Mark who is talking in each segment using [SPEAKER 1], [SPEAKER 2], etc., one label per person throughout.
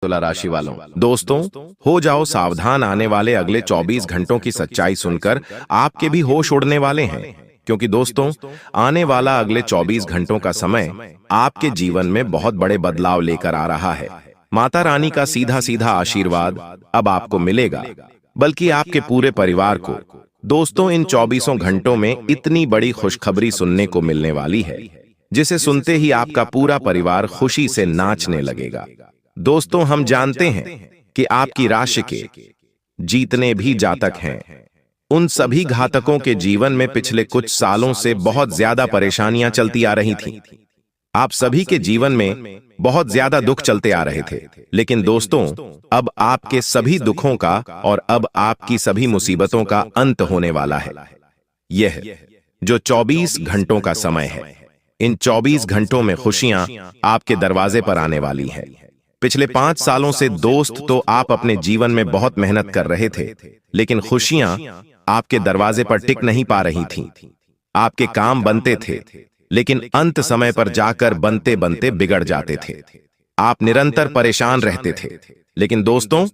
[SPEAKER 1] तुला राशि वालों, दोस्तों, हो जाओ सावधान। आने वाले अगले 24 घंटों की सच्चाई सुनकर आपके भी होश उड़ने वाले हैं, क्योंकि दोस्तों, आने वाला अगले 24 घंटों का समय आपके जीवन में बहुत बड़े बदलाव लेकर आ रहा है। माता रानी का सीधा सीधा आशीर्वाद अब आपको मिलेगा, बल्कि आपके पूरे परिवार को। दोस्तों, इन 24 घंटों में इतनी बड़ी खुशखबरी सुनने को मिलने वाली है, जिसे सुनते ही आपका पूरा परिवार खुशी से नाचने लगेगा। दोस्तों, हम जानते हैं कि आपकी राशि के जितने भी जातक हैं, उन सभी घातकों के जीवन में पिछले कुछ सालों से बहुत ज्यादा परेशानियां चलती आ रही थीं। आप सभी के जीवन में बहुत ज्यादा दुख चलते आ रहे थे, लेकिन दोस्तों, अब आपके सभी दुखों का और अब आपकी सभी मुसीबतों का अंत होने वाला है। यह जो 24 घंटों का समय है, इन 24 घंटों में खुशियां आपके दरवाजे पर आने वाली है। पिछले 5 सालों से दोस्त, तो आप अपने जीवन में बहुत मेहनत कर रहे थे, लेकिन खुशियां आपके दरवाजे पर टिक नहीं पा रही थीं। आपके काम बनते थे, लेकिन अंत समय पर जाकर बनते बनते बिगड़ जाते थे। आप निरंतर परेशान रहते थे, लेकिन दोस्तों,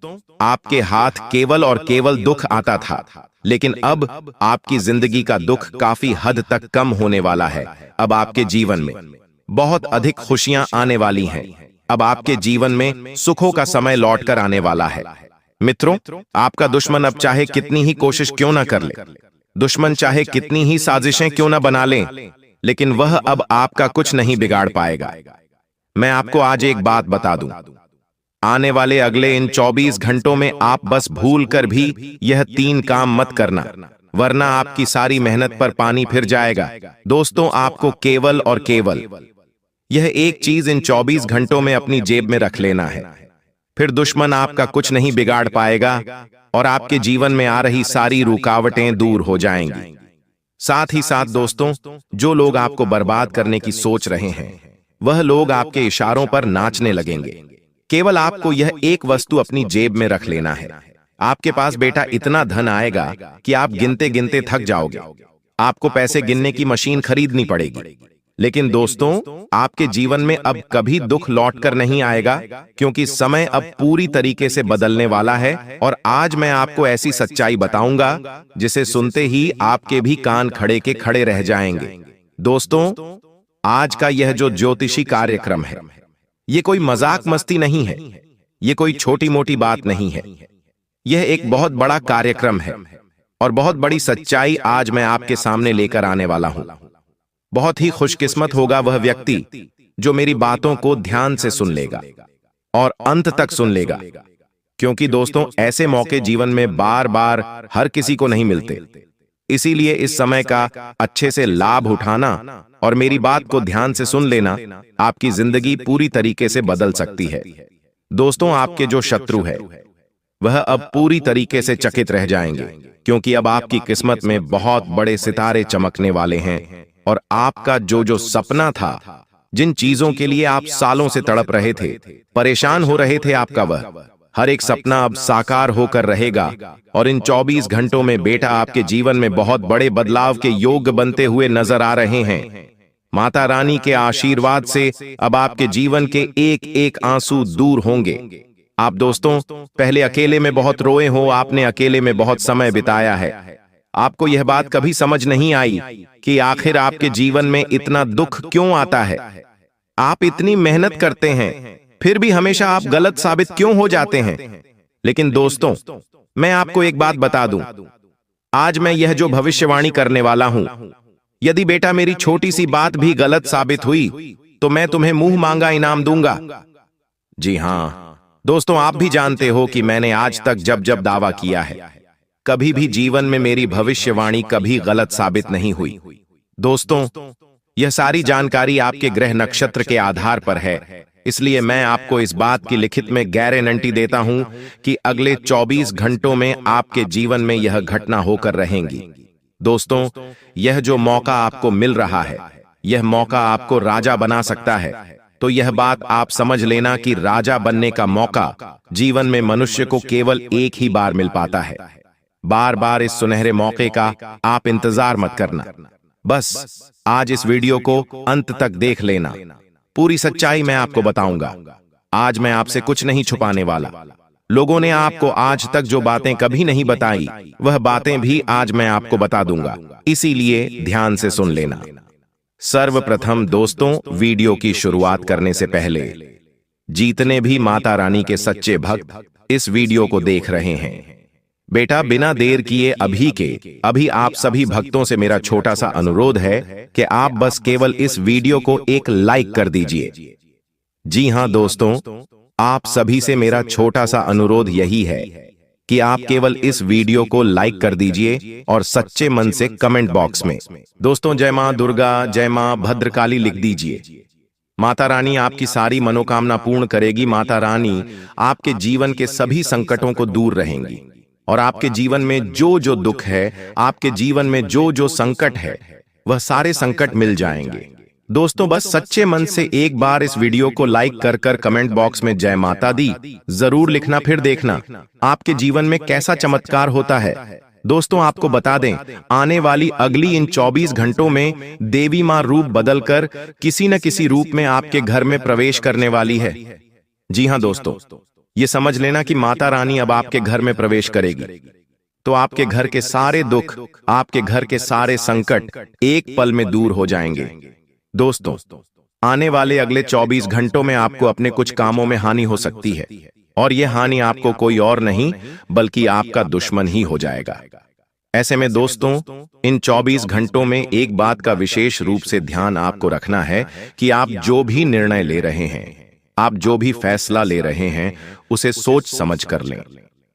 [SPEAKER 1] आपके हाथ केवल और केवल दुख आता था। लेकिन अब आपकी जिंदगी का दुख काफी हद तक कम होने वाला है। अब आपके जीवन में बहुत अधिक खुशियां आने वाली हैं। अब आपके जीवन में सुखों का समय लौटकर आने वाला है। मित्रों, आपका दुश्मन अब चाहे कितनी ही कोशिश क्यों ना कर ले, दुश्मन चाहे कितनी ही साजिशें क्यों ना बना लें, लेकिन वह अब आपका कुछ नहीं बिगाड़ पाएगा। मैं आपको आज एक बात बता दूं, आने वाले अगले इन 24 घंटों में आप बस भूल कर भी यह 3 काम मत करना, वरना आपकी सारी मेहनत पर पानी फिर जाएगा। दोस्तों, आपको केवल और केवल यह एक चीज इन 24 घंटों में अपनी जेब में रख लेना है, फिर दुश्मन आपका कुछ नहीं बिगाड़ पाएगा और आपके जीवन में आ रही सारी रुकावटें दूर हो जाएंगी। साथ ही साथ दोस्तों, जो लोग आपको बर्बाद करने की सोच रहे हैं, वह लोग आपके इशारों पर नाचने लगेंगे। केवल आपको यह एक वस्तु अपनी जेब में रख लेना है। आपके पास बेटा इतना धन आएगा कि आप गिनते गिनते थक जाओगे। आपको पैसे गिनने की मशीन खरीदनी पड़ेगी। लेकिन दोस्तों, आपके जीवन में अब कभी दुख लौटकर नहीं आएगा, क्योंकि समय अब पूरी तरीके से बदलने वाला है। और आज मैं आपको ऐसी सच्चाई बताऊंगा जिसे सुनते ही आपके भी कान खड़े के खड़े रह जाएंगे। दोस्तों, आज का यह जो ज्योतिषी कार्यक्रम है, ये कोई मजाक मस्ती नहीं है, ये कोई छोटी मोटी बात नहीं है। यह एक बहुत बड़ा कार्यक्रम है और बहुत बड़ी सच्चाई आज मैं आपके सामने लेकर आने वाला हूं। बहुत ही खुशकिस्मत होगा वह व्यक्ति जो मेरी बातों को ध्यान से सुन लेगा और अंत तक सुन लेगा, क्योंकि दोस्तों, ऐसे मौके जीवन में बार बार हर किसी को नहीं मिलते। इसीलिए इस समय का अच्छे से लाभ उठाना और मेरी बात को ध्यान से सुन लेना आपकी जिंदगी पूरी तरीके से बदल सकती है। दोस्तों, आपके जो शत्रु है, वह अब पूरी तरीके से चकित रह जाएंगे, क्योंकि अब आपकी किस्मत में बहुत बड़े सितारे चमकने वाले हैं। और आपका जो सपना था, जिन चीजों के लिए आप सालों से तड़प रहे थे, परेशान हो रहे थे, आपका वह हर एक सपना अब साकार होकर रहेगा। और इन 24 घंटों में बेटा आपके जीवन में बहुत बड़े बदलाव के योग बनते हुए नजर आ रहे हैं। माता रानी के आशीर्वाद से अब आपके जीवन के एक एक आंसू दूर होंगे। आप दोस्तों, पहले अकेले में बहुत रोए हो, आपने अकेले में बहुत समय बिताया है। आपको यह बात कभी समझ नहीं आई कि आखिर आपके जीवन में इतना दुख क्यों आता है। आप इतनी मेहनत करते हैं, फिर भी हमेशा आप गलत साबित क्यों हो जाते हैं। लेकिन दोस्तों, मैं आपको एक बात बता दूं, आज मैं यह जो भविष्यवाणी करने वाला हूं, यदि बेटा मेरी छोटी सी बात भी गलत साबित हुई, तो मैं तुम्हें मुंह मांगा इनाम दूंगा। जी हां दोस्तों, आप भी जानते हो कि मैंने आज तक जब जब दावा किया है, कभी भी जीवन में मेरी भविष्यवाणी कभी गलत साबित नहीं हुई। दोस्तों, यह सारी जानकारी आपके ग्रह नक्षत्र के आधार पर है, इसलिए मैं आपको इस बात की लिखित में गारंटी देता हूं कि अगले 24 घंटों में आपके जीवन में यह घटना होकर रहेंगी। दोस्तों, यह जो मौका आपको मिल रहा है, यह मौका आपको राजा बना सकता है। तो यह बात आप समझ लेना कि राजा बनने का मौका जीवन में मनुष्य को केवल एक ही बार मिल पाता है। बार बार इस सुनहरे मौके का आप इंतजार मत करना, बस आज इस वीडियो को अंत तक देख लेना। पूरी सच्चाई मैं आपको बताऊंगा। आज मैं आपसे कुछ नहीं छुपाने वाला। लोगों ने आपको आज तक जो बातें कभी नहीं बताई, वह बातें भी आज मैं आपको बता दूंगा, इसीलिए ध्यान से सुन लेना। सर्वप्रथम दोस्तों, वीडियो की शुरुआत करने से पहले जितने भी माता रानी के सच्चे भक्त इस वीडियो को देख रहे हैं, बेटा बिना देर किए अभी आप सभी भक्तों से मेरा छोटा सा अनुरोध है कि आप बस केवल इस वीडियो को एक लाइक कर दीजिए। जी हां दोस्तों, आप सभी से मेरा छोटा सा अनुरोध यही है कि आप केवल इस वीडियो को लाइक कर दीजिए और सच्चे मन से कमेंट बॉक्स में दोस्तों जय मां दुर्गा, जय मां भद्रकाली लिख दीजिए। माता रानी आपकी सारी मनोकामना पूर्ण करेगी। माता रानी आपके जीवन के सभी संकटों को दूर रहेंगी और आपके जीवन में जो जो दुख है, आपके जीवन में जो जो संकट है, वह सारे संकट मिल जाएंगे। दोस्तों बस सच्चे मन से एक बार इस वीडियो को लाइक कर कर कमेंट बॉक्स में जय माता दी जरूर लिखना, फिर देखना आपके जीवन में कैसा चमत्कार होता है। दोस्तों आपको बता दें, आने वाली अगली इन 24 घंटों में देवी मां रूप बदलकर किसी न किसी रूप में आपके घर में प्रवेश करने वाली है। जी हां दोस्तों, ये समझ लेना कि माता रानी अब आपके घर में प्रवेश करेगी, तो आपके घर के सारे दुख, आपके घर के सारे संकट एक पल में दूर हो जाएंगे। दोस्तों आने वाले अगले 24 घंटों में आपको अपने कुछ कामों में हानि हो सकती है और यह हानि आपको कोई और नहीं बल्कि आपका दुश्मन ही हो जाएगा। ऐसे में दोस्तों इन 24 घंटों में एक बात का विशेष रूप से ध्यान आपको रखना है कि आप जो भी निर्णय ले रहे हैं, आप जो भी फैसला ले रहे हैं, उसे सोच समझ कर लें,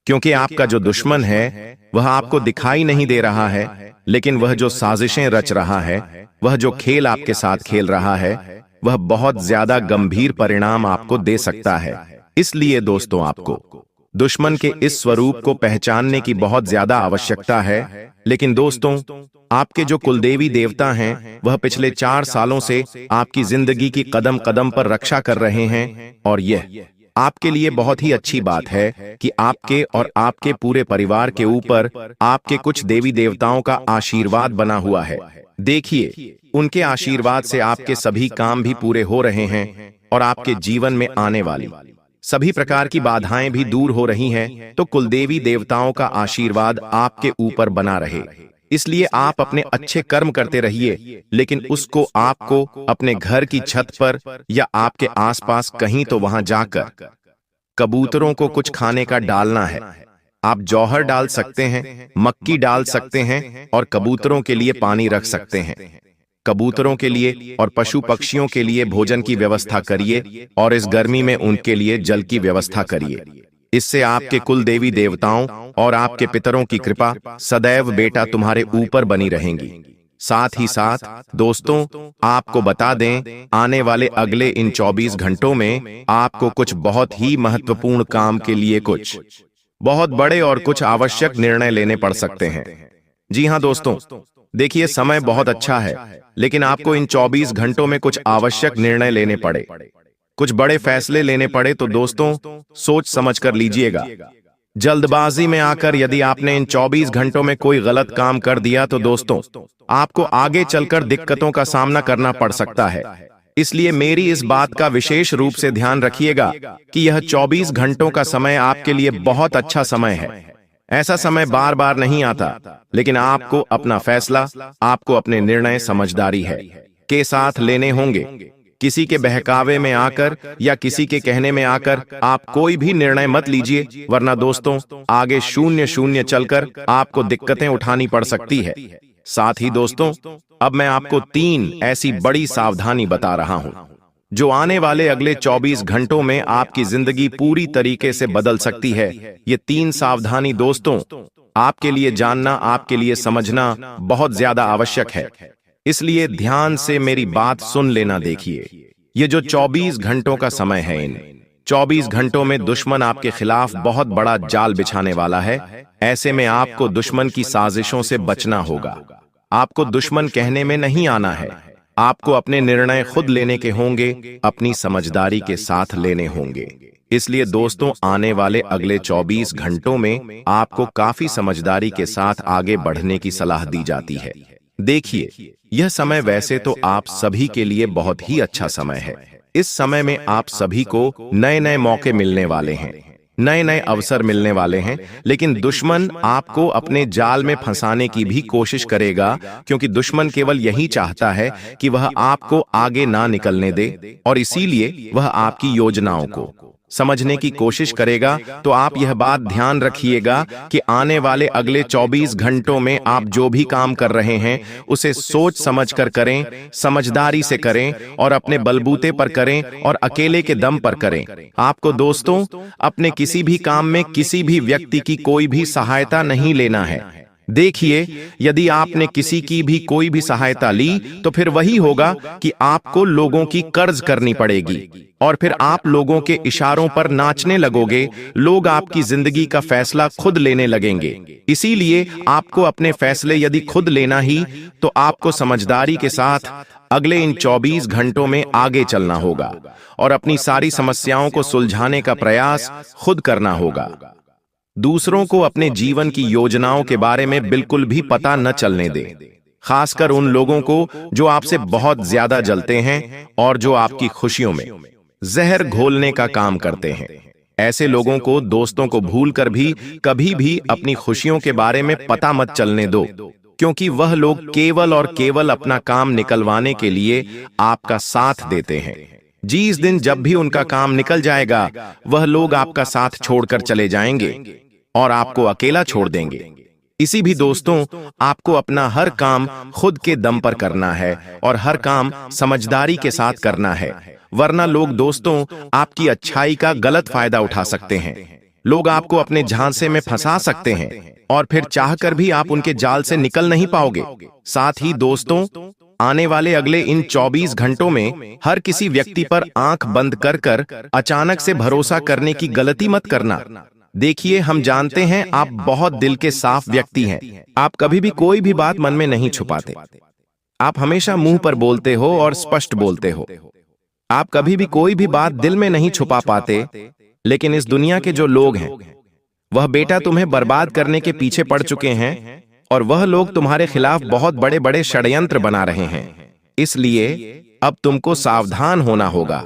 [SPEAKER 1] क्योंकि आपका जो दुश्मन है वह आपको दिखाई नहीं दे रहा है, लेकिन वह जो साजिशें रच रहा है, वह जो खेल आपके साथ खेल रहा है, वह बहुत ज्यादा गंभीर परिणाम आपको दे सकता है। इसलिए दोस्तों आपको दुश्मन के इस स्वरूप को पहचानने की बहुत ज्यादा आवश्यकता है। लेकिन दोस्तों आपके जो कुलदेवी देवता हैं, वह पिछले 4 सालों से आपकी जिंदगी की कदम कदम पर रक्षा कर रहे हैं और यह आपके लिए बहुत ही अच्छी बात है कि आपके और आपके पूरे परिवार के ऊपर आपके कुछ देवी देवताओं का आशीर्वाद बना हुआ है। देखिए उनके आशीर्वाद से आपके सभी काम भी पूरे हो रहे हैं और आपके जीवन में आने वाली सभी प्रकार की बाधाएं भी दूर हो रही हैं। तो कुलदेवी देवताओं का आशीर्वाद आपके ऊपर बना रहे, इसलिए आप अपने अच्छे कर्म करते रहिए, लेकिन उसको आपको अपने घर की छत पर या आपके आसपास कहीं तो वहां जाकर कबूतरों को कुछ खाने का डालना है। आप जौहर डाल सकते हैं, मक्की डाल सकते हैं और कबूतरों के लिए पानी रख सकते हैं। कबूतरों के लिए और पशु पक्षियों के लिए भोजन की व्यवस्था करिए और इस गर्मी में उनके लिए जल की व्यवस्था करिए। इससे आपके कुल देवी देवताओं और आपके पितरों की कृपा सदैव बेटा तुम्हारे ऊपर बनी रहेंगी। साथ ही साथ दोस्तों आपको बता दें, आने वाले अगले इन 24 घंटों में आपको कुछ बहुत ही महत्वपूर्ण काम के लिए कुछ बहुत बड़े और कुछ आवश्यक निर्णय लेने पड़ सकते हैं। जी हां दोस्तों, देखिए समय बहुत अच्छा है, लेकिन आपको इन 24 घंटों में कुछ आवश्यक निर्णय लेने पड़े, कुछ बड़े फैसले लेने पड़े, तो दोस्तों सोच समझ कर लीजिएगा। जल्दबाजी में आकर यदि आपने इन 24 घंटों में कोई गलत काम कर दिया तो दोस्तों आपको आगे चलकर दिक्कतों का सामना करना पड़ सकता है। इसलिए मेरी इस बात का विशेष रूप से ध्यान रखिएगा कि यह 24 घंटों का समय आपके लिए बहुत अच्छा समय है। ऐसा समय बार बार नहीं आता, लेकिन आपको अपना फैसला, आपको अपने निर्णय समझदारी है के साथ लेने होंगे। किसी के बहकावे में आकर या किसी के कहने में आकर आप कोई भी निर्णय मत लीजिए, वरना दोस्तों आगे 0-0 चलकर आपको दिक्कतें उठानी पड़ सकती है। साथ ही दोस्तों अब मैं आपको 3 ऐसी बड़ी सावधानी बता रहा हूं जो आने वाले अगले 24 घंटों में आपकी जिंदगी पूरी तरीके से बदल सकती है। ये 3 सावधानी दोस्तों आपके लिए जानना, आपके लिए समझना बहुत ज्यादा आवश्यक है, इसलिए ध्यान से मेरी बात सुन लेना। देखिए ये जो 24 घंटों का समय है, इन 24 घंटों में दुश्मन आपके खिलाफ बहुत बड़ा जाल बिछाने वाला है। ऐसे में आपको दुश्मन की साजिशों से बचना होगा। आपको दुश्मन कहने में नहीं आना है, आपको अपने निर्णय खुद लेने के होंगे, अपनी समझदारी के साथ लेने होंगे। इसलिए दोस्तों आने वाले अगले 24 घंटों में आपको काफी समझदारी के साथ आगे बढ़ने की सलाह दी जाती है। देखिए यह समय वैसे तो आप सभी के लिए बहुत ही अच्छा समय है, इस समय में आप सभी को नए नए मौके मिलने वाले हैं, नए नए अवसर मिलने वाले हैं, लेकिन दुश्मन आपको अपने जाल में फंसाने की भी कोशिश करेगा, क्योंकि दुश्मन केवल यही चाहता है कि वह आपको आगे ना निकलने दे, और इसीलिए वह आपकी योजनाओं को समझने की कोशिश करेगा। तो आप यह बात ध्यान रखिएगा कि आने वाले अगले 24 घंटों में आप जो भी काम कर रहे हैं उसे सोच समझ कर करें, समझदारी से करें और अपने बलबूते पर करें और अकेले के दम पर करें। आपको दोस्तों अपने किसी भी काम में किसी भी व्यक्ति की कोई भी सहायता नहीं लेना है। देखिए, यदि आपने किसी की भी कोई भी सहायता ली तो फिर वही होगा कि आपको लोगों की कर्ज करनी पड़ेगी और फिर आप लोगों के इशारों पर नाचने लगोगे। लोग आपकी जिंदगी का फैसला खुद लेने लगेंगे। इसीलिए आपको अपने फैसले यदि खुद लेना ही तो आपको समझदारी के साथ अगले इन 24 घंटों में आगे चलना होगा और अपनी सारी समस्याओं को सुलझाने का प्रयास खुद करना होगा। दूसरों को अपने जीवन की योजनाओं के बारे में बिल्कुल भी पता न चलने दें, खासकर उन लोगों को जो आपसे बहुत ज्यादा जलते हैं और जो आपकी खुशियों में जहर घोलने का काम करते हैं। ऐसे लोगों को दोस्तों को भूलकर भी कभी भी अपनी खुशियों के बारे में पता मत चलने दो, क्योंकि वह लोग केवल और केवल अपना काम निकलवाने के लिए आपका साथ देते हैं। जिस दिन जब भी उनका काम निकल जाएगा वह लोग आपका साथ छोड़कर चले जाएंगे और आपको अकेला छोड़ देंगे। इसी भी दोस्तों, आपको अपना हर काम खुद के दम पर करना है और हर काम समझदारी के साथ करना है, वरना लोग दोस्तों आपकी अच्छाई का गलत फायदा उठा सकते हैं। लोग आपको अपने झांसे में फंसा सकते हैं और फिर चाहकर भी आप उनके जाल से निकल नहीं पाओगे। साथ ही दोस्तों, आने वाले अगले इन 24 घंटों में हर किसी व्यक्ति पर आंख बंद कर कर अचानक से भरोसा करने की गलती मत करना। देखिए, हम जानते हैं आप बहुत दिल के साफ व्यक्ति हैं। आप कभी भी कोई भी बात मन में नहीं छुपाते। आप हमेशा मुंह पर बोलते हो और स्पष्ट बोलते हो। आप कभी भी कोई भी बात दिल में नहीं छुपा पाते, लेकिन इस दुनिया के जो लोग हैं वह बेटा तुम्हें बर्बाद करने के पीछे पड़ चुके हैं और वह लोग तुम्हारे खिलाफ बहुत बड़े बड़े षड्यंत्र बना रहे हैं। इसलिए अब तुमको सावधान होना होगा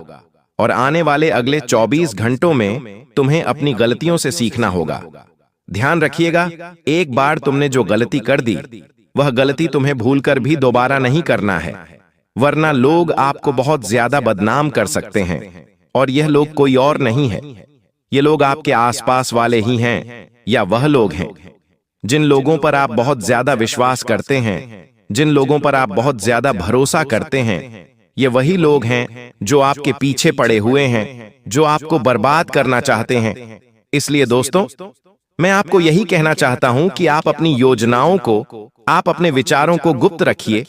[SPEAKER 1] और आने वाले अगले 24 घंटों में तुम्हें अपनी गलतियों से सीखना होगा। ध्यान रखिएगा, एक बार तुमने जो गलती कर दी वह गलती तुम्हें भूलकर भी दोबारा नहीं करना है, वरना लोग आपको बहुत ज्यादा बदनाम कर सकते हैं। और यह लोग कोई और नहीं है, ये लोग आपके आसपास वाले ही हैं, या वह लोग हैं जिन लोगों पर आप बहुत ज्यादा विश्वास करते हैं, जिन लोगों पर आप बहुत ज्यादा भरोसा करते हैं। ये वही लोग हैं जो आपके पीछे पड़े हुए हैं, जो आपको बर्बाद करना चाहते हैं। इसलिए दोस्तों, मैं आपको यही कहना चाहता हूं कि आप अपनी योजनाओं को, आप अपने विचारों को गुप्त रखिए,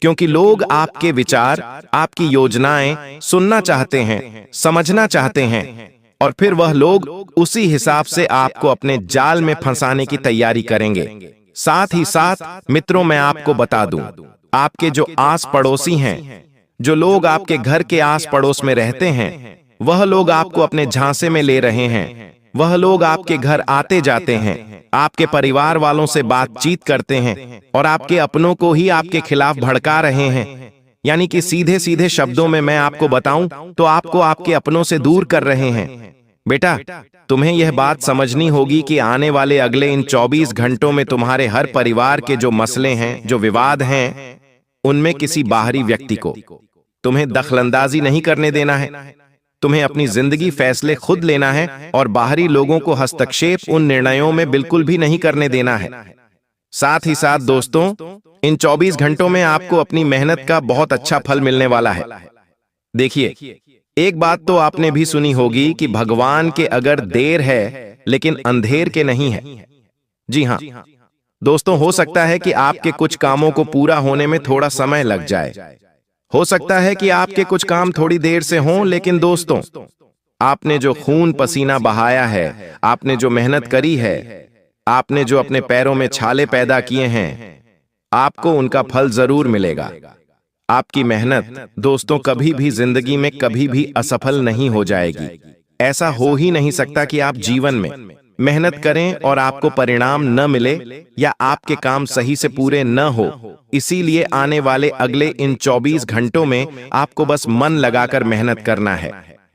[SPEAKER 1] क्योंकि लोग आपके विचार, आपकी योजनाएं सुनना चाहते हैं, समझना चाहते हैं, और फिर वह लोग उसी हिसाब से आपको अपने जाल में फंसाने की तैयारी करेंगे। साथ ही साथ मित्रों, मैं आपको बता दूं, आपके जो आस पड़ोसी हैं, जो लोग आपके घर के आस पड़ोस में रहते हैं, वह लोग आपको अपने झांसे में ले रहे हैं। वह लोग आपके घर आते जाते हैं, आपके परिवार वालों से बातचीत करते हैं और आपके अपनों को ही आपके खिलाफ भड़का रहे हैं। यानी कि सीधे सीधे शब्दों में मैं आपको बताऊं तो आपको आपके अपनों से दूर कर रहे हैं। बेटा, तुम्हें यह बात समझनी होगी कि आने वाले अगले इन 24 घंटों में तुम्हारे हर परिवार के जो मसले हैं, जो विवाद हैं, उनमें किसी बाहरी व्यक्ति को तुम्हें दखलंदाजी नहीं करने देना है। तुम्हें अपनी जिंदगी फैसले खुद लेना है और बाहरी लोगों को हस्तक्षेप उन निर्णयों में बिल्कुल भी नहीं करने देना है। साथ ही साथ दोस्तों, इन 24 घंटों में आपको अपनी मेहनत का बहुत अच्छा फल मिलने वाला है। देखिए, एक बात तो आपने भी सुनी होगी कि भगवान के अगर देर है लेकिन अंधेर के नहीं है। जी हाँ दोस्तों, हो सकता है कि आपके कुछ कामों को पूरा होने में थोड़ा समय लग जाए। हो सकता है कि आपके कुछ काम थोड़ी देर से हों, लेकिन दोस्तों, आपने जो खून पसीना बहाया है, आपने जो मेहनत करी है, आपने जो अपने पैरों में छाले पैदा किए हैं, आपको उनका फल जरूर मिलेगा। आपकी मेहनत दोस्तों कभी भी जिंदगी में कभी भी असफल नहीं हो जाएगी। ऐसा हो ही नहीं सकता कि आप जीवन में मेहनत करें और आपको परिणाम न मिले या आपके काम सही से पूरे न हो, इसीलिए आने वाले अगले इन 24 घंटों में आपको बस मन लगाकर मेहनत करना है।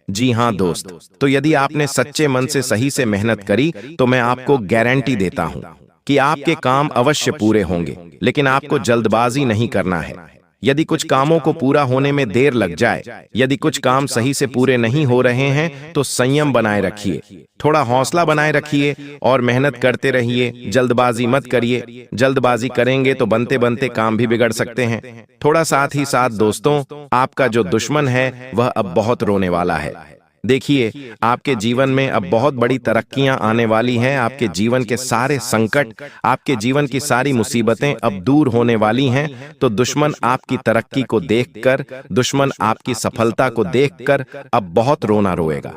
[SPEAKER 1] जी हाँ दोस्त, तो यदि आपने सच्चे मन से सही से मेहनत करी तो मैं आपको गारंटी देता हूं कि आपके काम अवश्य पूरे होंगे, लेकिन आपको जल्दबाजी नहीं करना है। यदि कुछ कामों को पूरा होने में देर लग जाए, यदि कुछ काम सही से पूरे नहीं हो रहे हैं, तो संयम बनाए रखिए, थोड़ा हौसला बनाए रखिए और मेहनत करते रहिए। जल्दबाजी मत करिए, जल्दबाजी करेंगे तो बनते बनते काम भी बिगड़ सकते हैं। थोड़ा साथ ही साथ दोस्तों, आपका जो दुश्मन है वह अब बहुत रोने वाला है। देखिए, आपके जीवन में अब बहुत बड़ी तरक्कियां आने वाली हैं। आपके जीवन के सारे संकट, आपके जीवन की सारी मुसीबतें अब दूर होने वाली हैं। तो दुश्मन आपकी तरक्की को देखकर, दुश्मन आपकी सफलता को देखकर अब बहुत रोना रोएगा।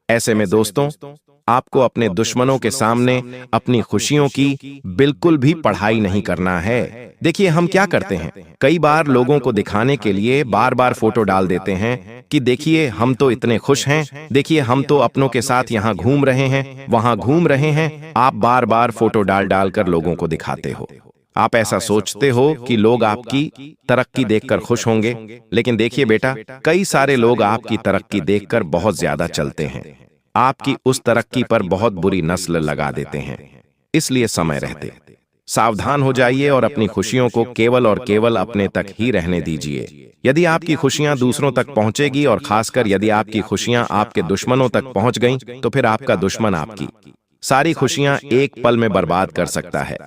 [SPEAKER 1] ऐसे में दोस्तों, आपको अपने दुश्मनों के सामने अपनी खुशियों की बिल्कुल भी पढ़ाई नहीं करना है। देखिए, हम क्या करते हैं, कई बार लोगों को दिखाने के लिए बार बार फोटो डाल देते हैं कि देखिए हम तो इतने खुश हैं, देखिए हम तो अपनों के साथ यहाँ घूम रहे हैं, वहां घूम रहे हैं। आप बार बार फोटो डाल डाल कर लोगों को दिखाते हो। आप ऐसा सोचते हो कि लोग आपकी तरक्की देखकर खुश होंगे, लेकिन देखिए बेटा, कई सारे लोग आपकी तरक्की देखकर बहुत ज्यादा चलते हैं, आपकी उस तरक्की पर बहुत बुरी नस्ल लगा देते हैं। इसलिए समय रहते सावधान हो जाइए और अपनी खुशियों को केवल और केवल अपने तक ही रहने दीजिए। यदि आपकी खुशियां दूसरों तक पहुंचेगी और खासकर यदि आपकी खुशियां आपके दुश्मनों तक पहुंच गईं, तो फिर आपका दुश्मन आपकी सारी खुशियां एक पल में बर्बाद कर सकता है।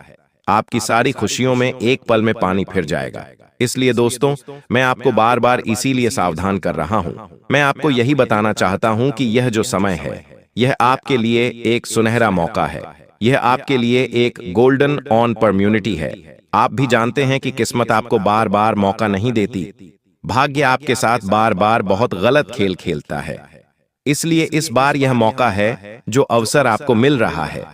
[SPEAKER 1] आपकी सारी खुशियों में एक पल में पानी फिर जाएगा। इसलिए दोस्तों, मैं आपको बार बार इसीलिए सावधान कर रहा हूं। मैं आपको यही बताना चाहता हूं कि यह जो समय है, यह आपके लिए एक सुनहरा मौका है। यह आपके लिए एक गोल्डन अपॉर्चुनिटी है। आप भी जानते हैं कि किस्मत आपको बार बार मौका नहीं देती, भाग्य आपके साथ बार बार बहुत गलत खेल खेलता है। इसलिए इस बार यह मौका है, जो अवसर आपको मिल रहा है।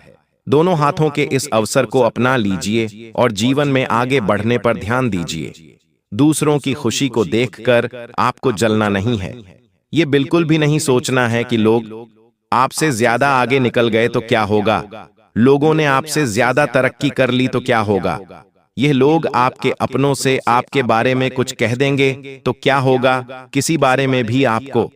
[SPEAKER 1] दोनों हाथों के इस अवसर को अपना लीजिए और जीवन में आगे बढ़ने पर ध्यान दीजिए। दूसरों की खुशी को देखकर आपको जलना नहीं है। ये बिल्कुल भी नहीं सोचना है कि लोग आपसे ज्यादा आगे निकल गए तो क्या होगा, लोगों ने आपसे ज्यादा तरक्की कर ली तो क्या होगा, यह लोग आपके अपनों से आपके बारे में कुछ कह देंगे तो क्या होगा। किसी बारे में भी आपको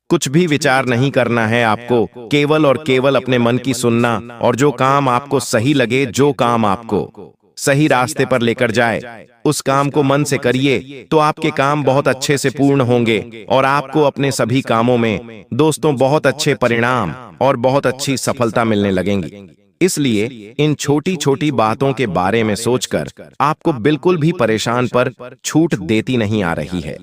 [SPEAKER 1] कुछ भी विचार नहीं करना है। आपको केवल और केवल अपने मन की सुनना, और जो काम आपको सही लगे, जो काम आपको सही रास्ते पर लेकर जाए, उस काम को मन से करिए तो आपके काम बहुत अच्छे से पूर्ण होंगे और आपको अपने सभी कामों में दोस्तों बहुत अच्छे परिणाम और बहुत अच्छी सफलता मिलने लगेंगी। इसलिए इन छोटी छोटी बातों के बारे में सोचकर आपको बिल्कुल भी परेशान पर छूट देती नहीं आ रही है,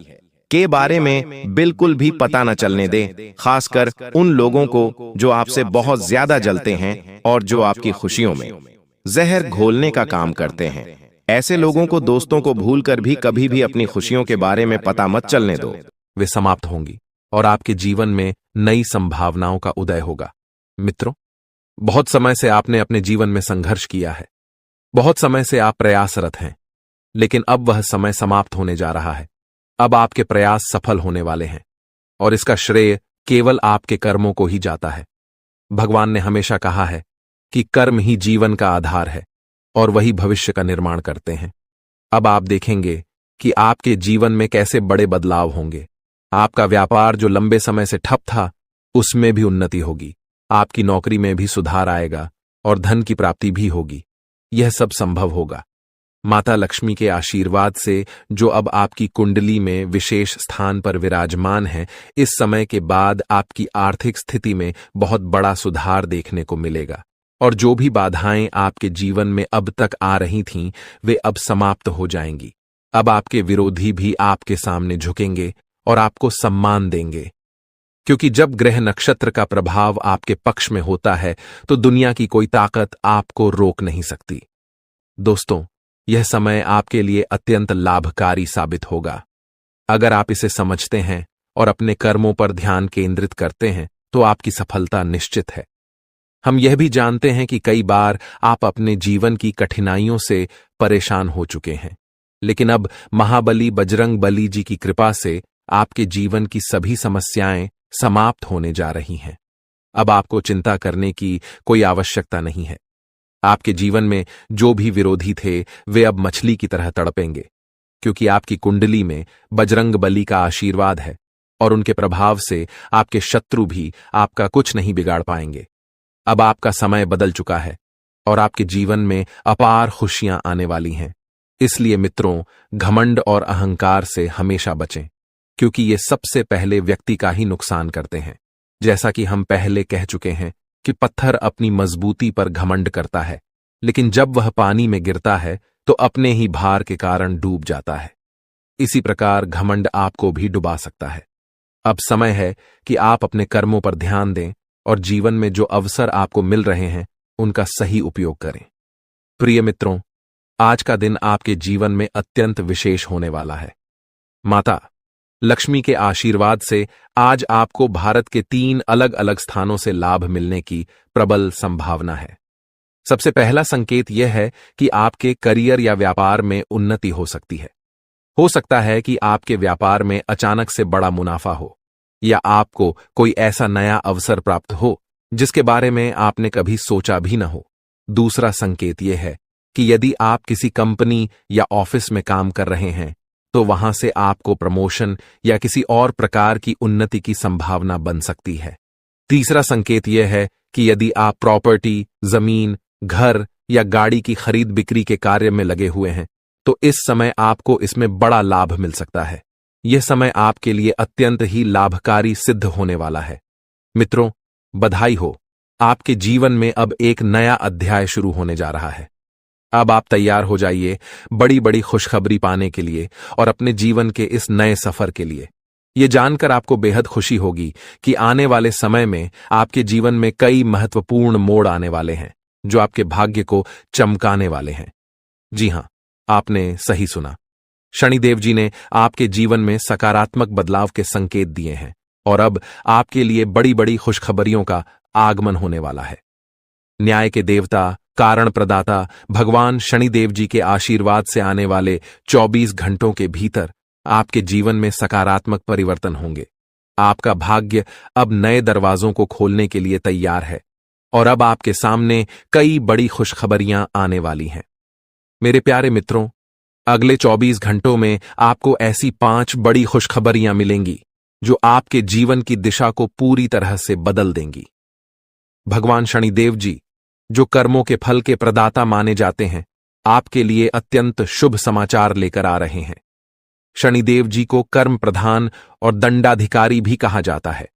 [SPEAKER 1] के बारे में बिल्कुल भी पता न चलने दें, खासकर उन लोगों को जो आपसे बहुत ज्यादा जलते हैं और जो आपकी खुशियों में जहर घोलने का काम करते हैं। ऐसे लोगों को, दोस्तों को भूलकर भी कभी भी अपनी खुशियों के बारे में पता मत चलने दो।
[SPEAKER 2] वे समाप्त होंगी और आपके जीवन में नई संभावनाओं का उदय होगा। मित्रों, बहुत समय से आपने अपने जीवन में संघर्ष किया है, बहुत समय से आप प्रयासरत हैं, लेकिन अब वह समय समाप्त होने जा रहा है। अब आपके प्रयास सफल होने वाले हैं और इसका श्रेय केवल आपके कर्मों को ही जाता है। भगवान ने हमेशा कहा है कि कर्म ही जीवन का आधार है और वही भविष्य का निर्माण करते हैं। अब आप देखेंगे कि आपके जीवन में कैसे बड़े बदलाव होंगे। आपका व्यापार जो लंबे समय से ठप था, उसमें भी उन्नति होगी, आपकी नौकरी में भी सुधार आएगा और धन की प्राप्ति भी होगी। यह सब संभव होगा माता लक्ष्मी के आशीर्वाद से, जो अब आपकी कुंडली में विशेष स्थान पर विराजमान है। इस समय के बाद आपकी आर्थिक स्थिति में बहुत बड़ा सुधार देखने को मिलेगा और जो भी बाधाएं आपके जीवन में अब तक आ रही थीं, वे अब समाप्त हो जाएंगी। अब आपके विरोधी भी आपके सामने झुकेंगे और आपको सम्मान देंगे, क्योंकि जब ग्रह नक्षत्र का प्रभाव आपके पक्ष में होता है तो दुनिया की कोई ताकत आपको रोक नहीं सकती। दोस्तों, यह समय आपके लिए अत्यंत लाभकारी साबित होगा। अगर आप इसे समझते हैं और अपने कर्मों पर ध्यान केंद्रित करते हैं तो आपकी सफलता निश्चित है। हम यह भी जानते हैं कि कई बार आप अपने जीवन की कठिनाइयों से परेशान हो चुके हैं, लेकिन अब महाबली बजरंग बली जी की कृपा से आपके जीवन की सभी समस्याएं समाप्त होने जा रही हैं। अब आपको चिंता करने की कोई आवश्यकता नहीं है। आपके जीवन में जो भी विरोधी थे वे अब मछली की तरह तड़पेंगे, क्योंकि आपकी कुंडली में बजरंग बली का आशीर्वाद है और उनके प्रभाव से आपके शत्रु भी आपका कुछ नहीं बिगाड़ पाएंगे। अब आपका समय बदल चुका है और आपके जीवन में अपार खुशियां आने वाली हैं। इसलिए मित्रों, घमंड और अहंकार से हमेशा बचें, क्योंकि ये सबसे पहले व्यक्ति का ही नुकसान करते हैं। जैसा कि हम पहले कह चुके हैं कि पत्थर अपनी मजबूती पर घमंड करता है, लेकिन जब वह पानी में गिरता है तो अपने ही भार के कारण डूब जाता है। इसी प्रकार घमंड आपको भी डुबा सकता है। अब समय है कि आप अपने कर्मों पर ध्यान दें और जीवन में जो अवसर आपको मिल रहे हैं उनका सही उपयोग करें। प्रिय मित्रों, आज का दिन आपके जीवन में अत्यंत विशेष होने वाला है। माता लक्ष्मी के आशीर्वाद से आज आपको भारत के 3 अलग अलग स्थानों से लाभ मिलने की प्रबल संभावना है। सबसे पहला संकेत यह है कि आपके करियर या व्यापार में उन्नति हो सकती है। हो सकता है कि आपके व्यापार में अचानक से बड़ा मुनाफा हो, या आपको कोई ऐसा नया अवसर प्राप्त हो जिसके बारे में आपने कभी सोचा भी न हो। दूसरा संकेत यह है कि यदि आप किसी कंपनी या ऑफिस में काम कर रहे हैं तो वहां से आपको प्रमोशन या किसी और प्रकार की उन्नति की संभावना बन सकती है। तीसरा संकेत यह है कि यदि आप प्रॉपर्टी, जमीन, घर या गाड़ी की खरीद बिक्री के कार्य में लगे हुए हैं तो इस समय आपको इसमें बड़ा लाभ मिल सकता है। यह समय आपके लिए अत्यंत ही लाभकारी सिद्ध होने वाला है। मित्रों, बधाई हो, आपके जीवन में अब एक नया अध्याय शुरू होने जा रहा है। अब आप तैयार हो जाइए बड़ी बड़ी खुशखबरी पाने के लिए और अपने जीवन के इस नए सफर के लिए। यह जानकर आपको बेहद खुशी होगी कि आने वाले समय में आपके जीवन में कई महत्वपूर्ण मोड़ आने वाले हैं जो आपके भाग्य को चमकाने वाले हैं। जी हां, आपने सही सुना। शनिदेव जी ने आपके जीवन में सकारात्मक बदलाव के संकेत दिए हैं और अब आपके लिए बड़ी बड़ी खुशखबरियों का आगमन होने वाला है। न्याय के देवता, कारण प्रदाता भगवान शनिदेव जी के आशीर्वाद से आने वाले 24 घंटों के भीतर आपके जीवन में सकारात्मक परिवर्तन होंगे। आपका भाग्य अब नए दरवाजों को खोलने के लिए तैयार है और अब आपके सामने कई बड़ी खुशखबरियां आने वाली हैं। मेरे प्यारे मित्रों, अगले 24 घंटों में आपको ऐसी 5 बड़ी खुशखबरियां मिलेंगी जो आपके जीवन की दिशा को पूरी तरह से बदल देंगी। भगवान शनिदेव जी, जो कर्मों के फल के प्रदाता माने जाते हैं, आपके लिए अत्यंत शुभ समाचार लेकर आ रहे हैं। शनिदेव जी को कर्म प्रधान और दंडाधिकारी भी कहा जाता है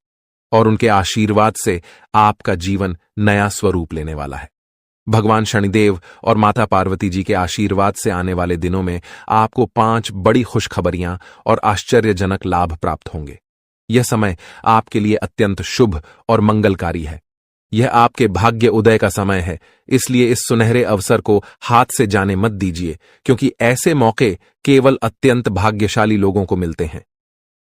[SPEAKER 2] और उनके आशीर्वाद से आपका जीवन नया स्वरूप लेने वाला है। भगवान शनिदेव और माता पार्वती जी के आशीर्वाद से आने वाले दिनों में आपको 5 बड़ी खुशखबरियां और आश्चर्यजनक लाभ प्राप्त होंगे। यह समय आपके लिए अत्यंत शुभ और मंगलकारी है। यह आपके भाग्य उदय का समय है, इसलिए इस सुनहरे अवसर को हाथ से जाने मत दीजिए, क्योंकि ऐसे मौके केवल अत्यंत भाग्यशाली लोगों को मिलते हैं।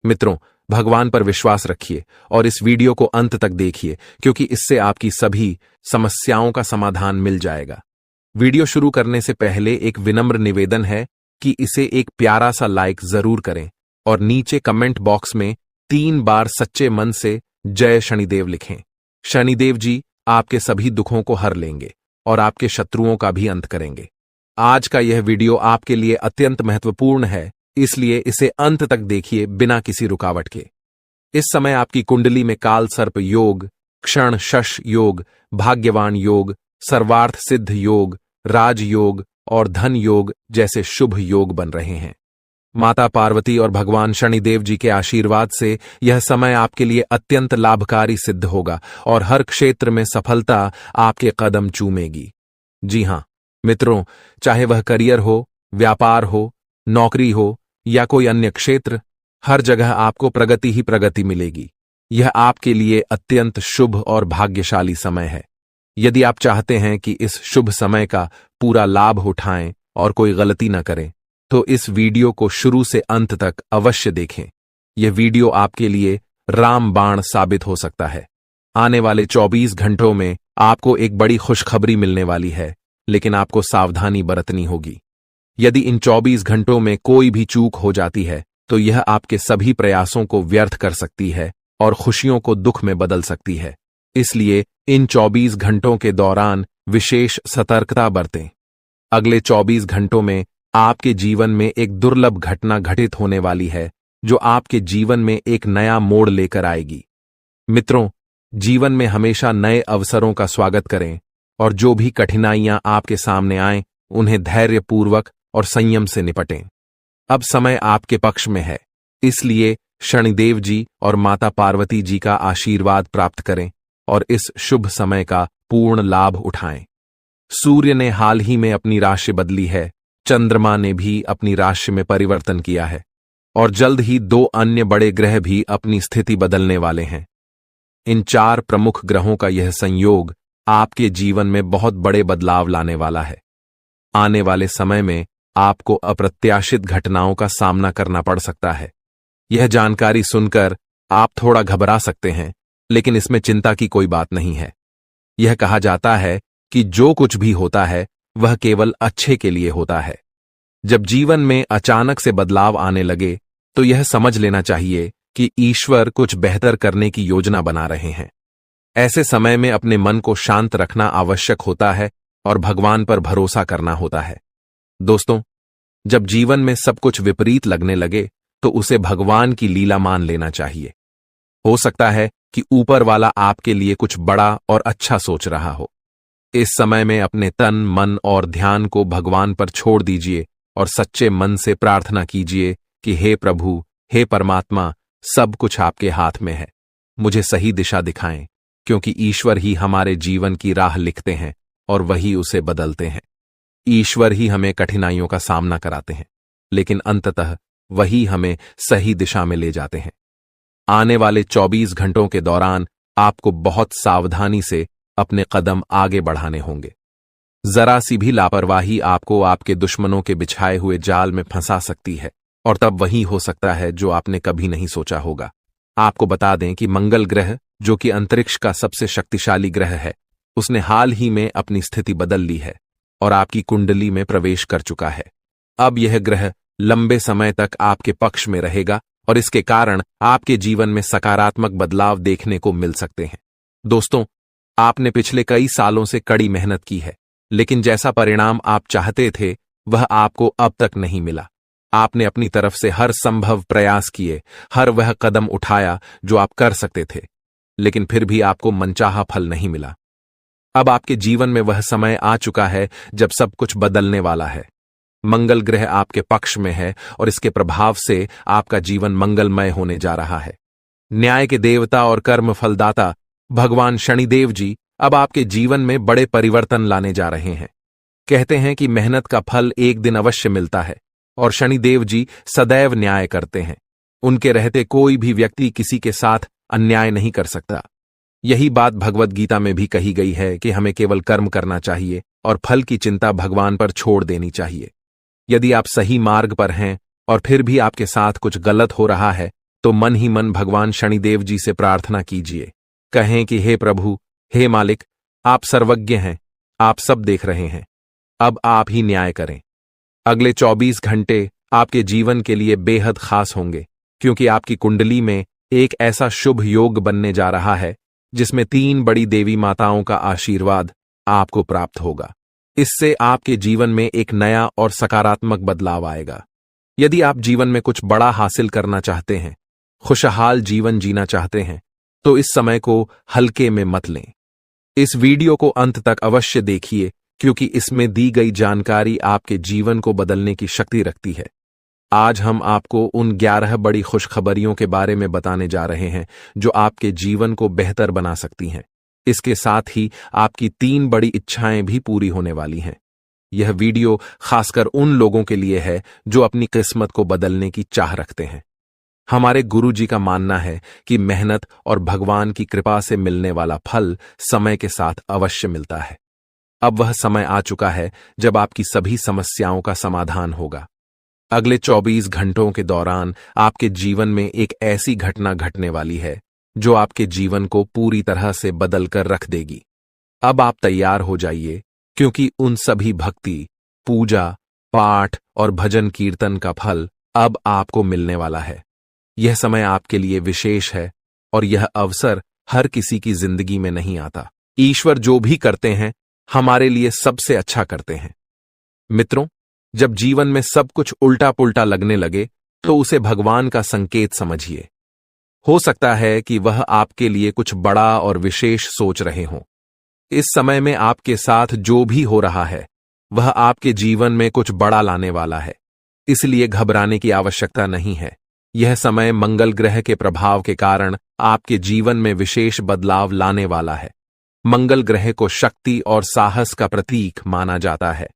[SPEAKER 2] मित्रों, भगवान पर विश्वास रखिए और इस वीडियो को अंत तक देखिए, क्योंकि इससे आपकी सभी समस्याओं का समाधान मिल जाएगा। वीडियो शुरू करने से पहले एक विनम्र निवेदन है कि इसे एक प्यारा सा लाइक जरूर करें और नीचे कमेंट बॉक्स में 3 बार सच्चे मन से जय शनिदेव लिखें। शनिदेव जी आपके सभी दुखों को हर लेंगे और आपके शत्रुओं का भी अंत करेंगे। आज का यह वीडियो आपके लिए अत्यंत महत्वपूर्ण है, इसलिए इसे अंत तक देखिए बिना किसी रुकावट के। इस समय आपकी कुंडली में काल सर्प योग, क्षण शश योग, भाग्यवान योग, सर्वार्थ सिद्ध योग, राज योग और धन योग जैसे शुभ योग बन रहे हैं। माता पार्वती और भगवान शनिदेव जी के आशीर्वाद से यह समय आपके लिए अत्यंत लाभकारी सिद्ध होगा और हर क्षेत्र में सफलता आपके कदम चूमेगी। जी हां मित्रों, चाहे वह करियर हो, व्यापार हो, नौकरी हो या कोई अन्य क्षेत्र, हर जगह आपको प्रगति ही प्रगति मिलेगी। यह आपके लिए अत्यंत शुभ और भाग्यशाली समय है। यदि आप चाहते हैं कि इस शुभ समय का पूरा लाभ उठाएं और कोई गलती न करें, तो इस वीडियो को शुरू से अंत तक अवश्य देखें। यह वीडियो आपके लिए रामबाण साबित हो सकता है। आने वाले 24 घंटों में आपको एक बड़ी खुशखबरी मिलने वाली है, लेकिन आपको सावधानी बरतनी होगी। यदि इन 24 घंटों में कोई भी चूक हो जाती है तो यह आपके सभी प्रयासों को व्यर्थ कर सकती है और खुशियों को दुख में बदल सकती है। इसलिए इन 24 घंटों के दौरान विशेष सतर्कता बरतें। अगले 24 घंटों में आपके जीवन में एक दुर्लभ घटना घटित होने वाली है जो आपके जीवन में एक नया मोड़ लेकर आएगी। मित्रों, जीवन में हमेशा नए अवसरों का स्वागत करें और जो भी कठिनाइयां आपके सामने आएं, उन्हें धैर्यपूर्वक और संयम से निपटें। अब समय आपके पक्ष में है, इसलिए शनिदेव जी और माता पार्वती जी का आशीर्वाद प्राप्त करें और इस शुभ समय का पूर्ण लाभ उठाएं। सूर्य ने हाल ही में अपनी राशि बदली है, चंद्रमा ने भी अपनी राशि में परिवर्तन किया है और जल्द ही 2 अन्य बड़े ग्रह भी अपनी स्थिति बदलने वाले हैं। इन 4 प्रमुख ग्रहों का यह संयोग आपके जीवन में बहुत बड़े बदलाव लाने वाला है। आने वाले समय में आपको अप्रत्याशित घटनाओं का सामना करना पड़ सकता है। यह जानकारी सुनकर आप थोड़ा घबरा सकते हैं, लेकिन इसमें चिंता की कोई बात नहीं है। यह कहा जाता है कि जो कुछ भी होता है वह केवल अच्छे के लिए होता है। जब जीवन में अचानक से बदलाव आने लगे तो यह समझ लेना चाहिए कि ईश्वर कुछ बेहतर करने की योजना बना रहे हैं। ऐसे समय में अपने मन को शांत रखना आवश्यक होता है और भगवान पर भरोसा करना होता है। दोस्तों, जब जीवन में सब कुछ विपरीत लगने लगे तो उसे भगवान की लीला मान लेना चाहिए। हो सकता है कि ऊपर वाला आपके लिए कुछ बड़ा और अच्छा सोच रहा हो। इस समय में अपने तन, मन और ध्यान को भगवान पर छोड़ दीजिए और सच्चे मन से प्रार्थना कीजिए कि हे प्रभु, हे परमात्मा, सब कुछ आपके हाथ में है। मुझे सही दिशा दिखाएं, क्योंकि ईश्वर ही हमारे जीवन की राह लिखते हैं और वही उसे बदलते हैं। ईश्वर ही हमें कठिनाइयों का सामना कराते हैं, लेकिन अंततः वही हमें सही दिशा में ले जाते हैं। आने वाले 24 घंटों के दौरान आपको बहुत सावधानी से अपने कदम आगे बढ़ाने होंगे। जरा सी भी लापरवाही आपको आपके दुश्मनों के बिछाए हुए जाल में फंसा सकती है और तब वही हो सकता है जो आपने कभी नहीं सोचा होगा। आपको बता दें कि मंगल ग्रह, जो कि अंतरिक्ष का सबसे शक्तिशाली ग्रह है, उसने हाल ही में अपनी स्थिति बदल ली है और आपकी कुंडली में प्रवेश कर चुका है। अब यह ग्रह लंबे समय तक आपके पक्ष में रहेगा और इसके कारण आपके जीवन में सकारात्मक बदलाव देखने को मिल सकते हैं। दोस्तों, आपने पिछले कई सालों से कड़ी मेहनत की है, लेकिन जैसा परिणाम आप चाहते थे वह आपको अब तक नहीं मिला। आपने अपनी तरफ से हर संभव प्रयास किए, हर वह कदम उठाया जो आप कर सकते थे, लेकिन फिर भी आपको मनचाहा फल नहीं मिला। अब आपके जीवन में वह समय आ चुका है जब सब कुछ बदलने वाला है। मंगल ग्रह आपके पक्ष में है और इसके प्रभाव से आपका जीवन मंगलमय होने जा रहा है। न्याय के देवता और कर्म फलदाता भगवान शनिदेव जी अब आपके जीवन में बड़े परिवर्तन लाने जा रहे हैं। कहते हैं कि मेहनत का फल एक दिन अवश्य मिलता है और शनिदेव जी सदैव न्याय करते हैं। उनके रहते कोई भी व्यक्ति किसी के साथ अन्याय नहीं कर सकता। यही बात भगवद गीता में भी कही गई है कि हमें केवल कर्म करना चाहिए और फल की चिंता भगवान पर छोड़ देनी चाहिए। यदि आप सही मार्ग पर हैं और फिर भी आपके साथ कुछ गलत हो रहा है तो मन ही मन भगवान शनिदेव जी से प्रार्थना कीजिए। कहें कि हे प्रभु, हे मालिक, आप सर्वज्ञ हैं, आप सब देख रहे हैं, अब आप ही न्याय करें। अगले 24 घंटे आपके जीवन के लिए बेहद खास होंगे, क्योंकि आपकी कुंडली में एक ऐसा शुभ योग बनने जा रहा है जिसमें 3 बड़ी देवी माताओं का आशीर्वाद आपको प्राप्त होगा। इससे आपके जीवन में एक नया और सकारात्मक बदलाव आएगा। यदि आप जीवन में कुछ बड़ा हासिल करना चाहते हैं, खुशहाल जीवन जीना चाहते हैं, तो इस समय को हल्के में मत लें। इस वीडियो को अंत तक अवश्य देखिए, क्योंकि इसमें दी गई जानकारी आपके जीवन को बदलने की शक्ति रखती है। आज हम आपको उन 11 बड़ी खुशखबरियों के बारे में बताने जा रहे हैं जो आपके जीवन को बेहतर बना सकती हैं। इसके साथ ही आपकी 3 बड़ी इच्छाएं भी पूरी होने वाली हैं। यह वीडियो खासकर उन लोगों के लिए है जो अपनी किस्मत को बदलने की चाह रखते हैं। हमारे गुरु जी का मानना है कि मेहनत और भगवान की कृपा से मिलने वाला फल समय के साथ अवश्य मिलता है। अब वह समय आ चुका है जब आपकी सभी समस्याओं का समाधान होगा। अगले 24 घंटों के दौरान आपके जीवन में एक ऐसी घटना घटने वाली है जो आपके जीवन को पूरी तरह से बदल कर रख देगी। अब आप तैयार हो जाइए, क्योंकि उन सभी भक्ति, पूजा, पाठ और भजन कीर्तन का फल अब आपको मिलने वाला है। यह समय आपके लिए विशेष है और यह अवसर हर किसी की जिंदगी में नहीं आता। ईश्वर जो भी करते हैं हमारे लिए सबसे अच्छा करते हैं। मित्रों, जब जीवन में सब कुछ उल्टा पुल्टा लगने लगे तो उसे भगवान का संकेत समझिए। हो सकता है कि वह आपके लिए कुछ बड़ा और विशेष सोच रहे हों। इस समय में आपके साथ जो भी हो रहा है वह आपके जीवन में कुछ बड़ा लाने वाला है, इसलिए घबराने की आवश्यकता नहीं है। यह समय मंगल ग्रह के प्रभाव के कारण आपके जीवन में विशेष बदलाव लाने वाला है। मंगल ग्रह को शक्ति और साहस का प्रतीक माना जाता है।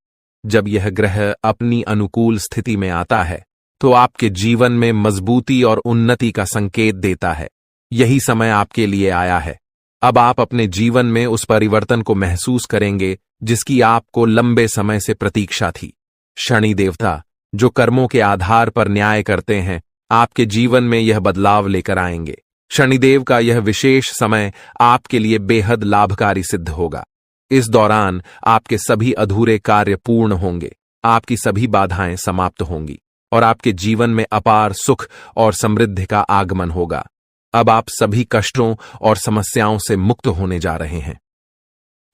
[SPEAKER 2] जब यह ग्रह अपनी अनुकूल स्थिति में आता है तो आपके जीवन में मजबूती और उन्नति का संकेत देता है। यही समय आपके लिए आया है। अब आप अपने जीवन में उस परिवर्तन को महसूस करेंगे जिसकी आपको लंबे समय से प्रतीक्षा थी। शनि देवता, जो कर्मों के आधार पर न्याय करते हैं, आपके जीवन में यह बदलाव लेकर आएंगे। शनिदेव का यह विशेष समय आपके लिए बेहद लाभकारी सिद्ध होगा। इस दौरान आपके सभी अधूरे कार्य पूर्ण होंगे, आपकी सभी बाधाएं समाप्त होंगी और आपके जीवन में अपार सुख और समृद्धि का आगमन होगा। अब आप सभी कष्टों और समस्याओं से मुक्त होने जा रहे हैं।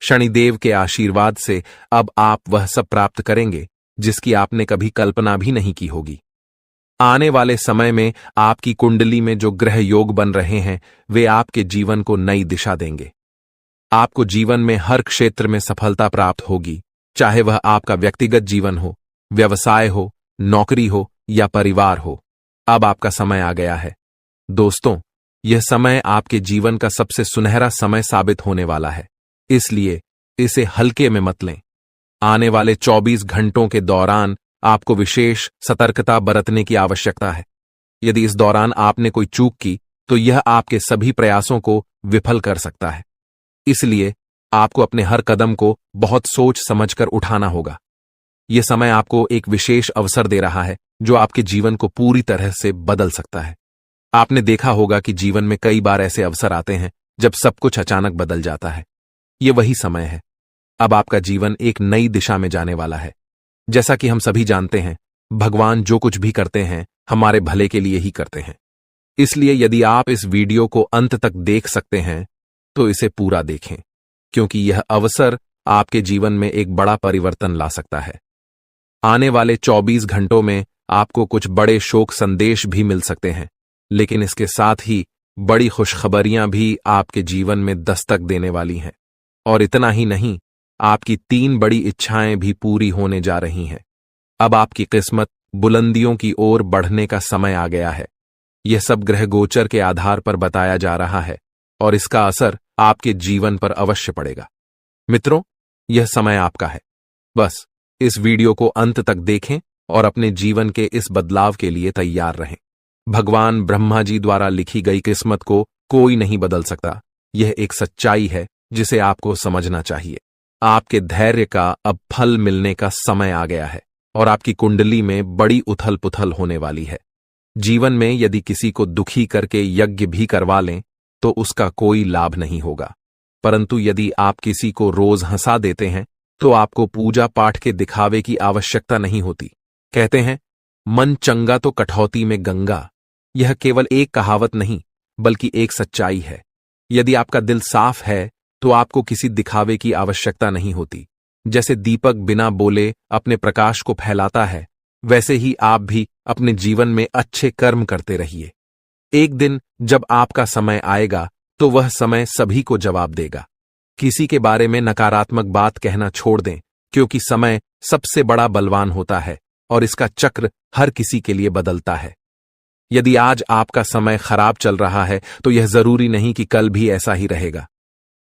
[SPEAKER 2] शनिदेव के आशीर्वाद से अब आप वह सब प्राप्त करेंगे जिसकी आपने कभी कल्पना भी नहीं की होगी। आने वाले समय में आपकी कुंडली में जो ग्रह योग बन रहे हैं वे आपके जीवन को नई दिशा देंगे। आपको जीवन में हर क्षेत्र में सफलता प्राप्त होगी, चाहे वह आपका व्यक्तिगत जीवन हो, व्यवसाय हो, नौकरी हो या परिवार हो। अब आपका समय आ गया है। दोस्तों, यह समय आपके जीवन का सबसे सुनहरा समय साबित होने वाला है, इसलिए इसे हल्के में मत लें। आने वाले 24 घंटों के दौरान आपको विशेष सतर्कता बरतने की आवश्यकता है। यदि इस दौरान आपने कोई चूक की तो यह आपके सभी प्रयासों को विफल कर सकता है। इसलिए आपको अपने हर कदम को बहुत सोच समझकर उठाना होगा। यह समय आपको एक विशेष अवसर दे रहा है जो आपके जीवन को पूरी तरह से बदल सकता है। आपने देखा होगा कि जीवन में कई बार ऐसे अवसर आते हैं जब सब कुछ अचानक बदल जाता है। यह वही समय है। अब आपका जीवन एक नई दिशा में जाने वाला है। जैसा कि हम सभी जानते हैं, भगवान जो कुछ भी करते हैं हमारे भले के लिए ही करते हैं। इसलिए यदि आप इस वीडियो को अंत तक देख सकते हैं तो इसे पूरा देखें, क्योंकि यह अवसर आपके जीवन में एक बड़ा परिवर्तन ला सकता है। आने वाले 24 घंटों में आपको कुछ बड़े शोक संदेश भी मिल सकते हैं, लेकिन इसके साथ ही बड़ी खुशखबरियां भी आपके जीवन में दस्तक देने वाली हैं। और इतना ही नहीं, आपकी 3 बड़ी इच्छाएं भी पूरी होने जा रही हैं। अब आपकी किस्मत बुलंदियों की ओर बढ़ने का समय आ गया है। यह सब ग्रह गोचर के आधार पर बताया जा रहा है और इसका असर आपके जीवन पर अवश्य पड़ेगा। मित्रों, यह समय आपका है। बस इस वीडियो को अंत तक देखें और अपने जीवन के इस बदलाव के लिए तैयार रहें। भगवान ब्रह्मा जी द्वारा लिखी गई किस्मत को कोई नहीं बदल सकता। यह एक सच्चाई है जिसे आपको समझना चाहिए। आपके धैर्य का अब फल मिलने का समय आ गया है और आपकी कुंडली में बड़ी उथल पुथल होने वाली है। जीवन में यदि किसी को दुखी करके यज्ञ भी करवा लें तो उसका कोई लाभ नहीं होगा, परंतु यदि आप किसी को रोज हंसा देते हैं तो आपको पूजा पाठ के दिखावे की आवश्यकता नहीं होती। कहते हैं, मन चंगा तो कठौती में गंगा। यह केवल एक कहावत नहीं बल्कि एक सच्चाई है। यदि आपका दिल साफ है तो आपको किसी दिखावे की आवश्यकता नहीं होती। जैसे दीपक बिना बोले अपने प्रकाश को फैलाता है, वैसे ही आप भी अपने जीवन में अच्छे कर्म करते रहिए। एक दिन जब आपका समय आएगा तो वह समय सभी को जवाब देगा। किसी के बारे में नकारात्मक बात कहना छोड़ दें, क्योंकि समय सबसे बड़ा बलवान होता है और इसका चक्र हर किसी के लिए बदलता है। यदि आज आपका समय खराब चल रहा है तो यह जरूरी नहीं कि कल भी ऐसा ही रहेगा।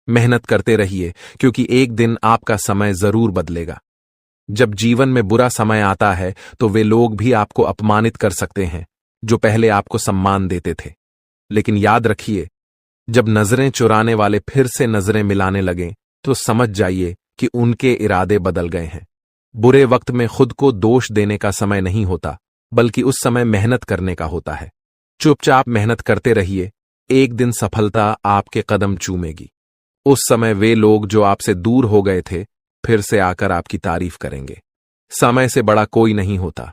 [SPEAKER 2] मेहनत करते रहिए, क्योंकि एक दिन आपका समय जरूर बदलेगा। जब जीवन में बुरा समय आता है तो वे लोग भी आपको अपमानित कर सकते हैं जो पहले आपको सम्मान देते थे। लेकिन याद रखिए, जब नजरें चुराने वाले फिर से नजरें मिलाने लगें तो समझ जाइए कि उनके इरादे बदल गए हैं। बुरे वक्त में खुद को दोष देने का समय नहीं होता, बल्कि उस समय मेहनत करने का होता है। चुपचाप मेहनत करते रहिए, एक दिन सफलता आपके कदम चूमेगी। उस समय वे लोग जो आपसे दूर हो गए थे फिर से आकर आपकी तारीफ करेंगे। समय से बड़ा कोई नहीं होता।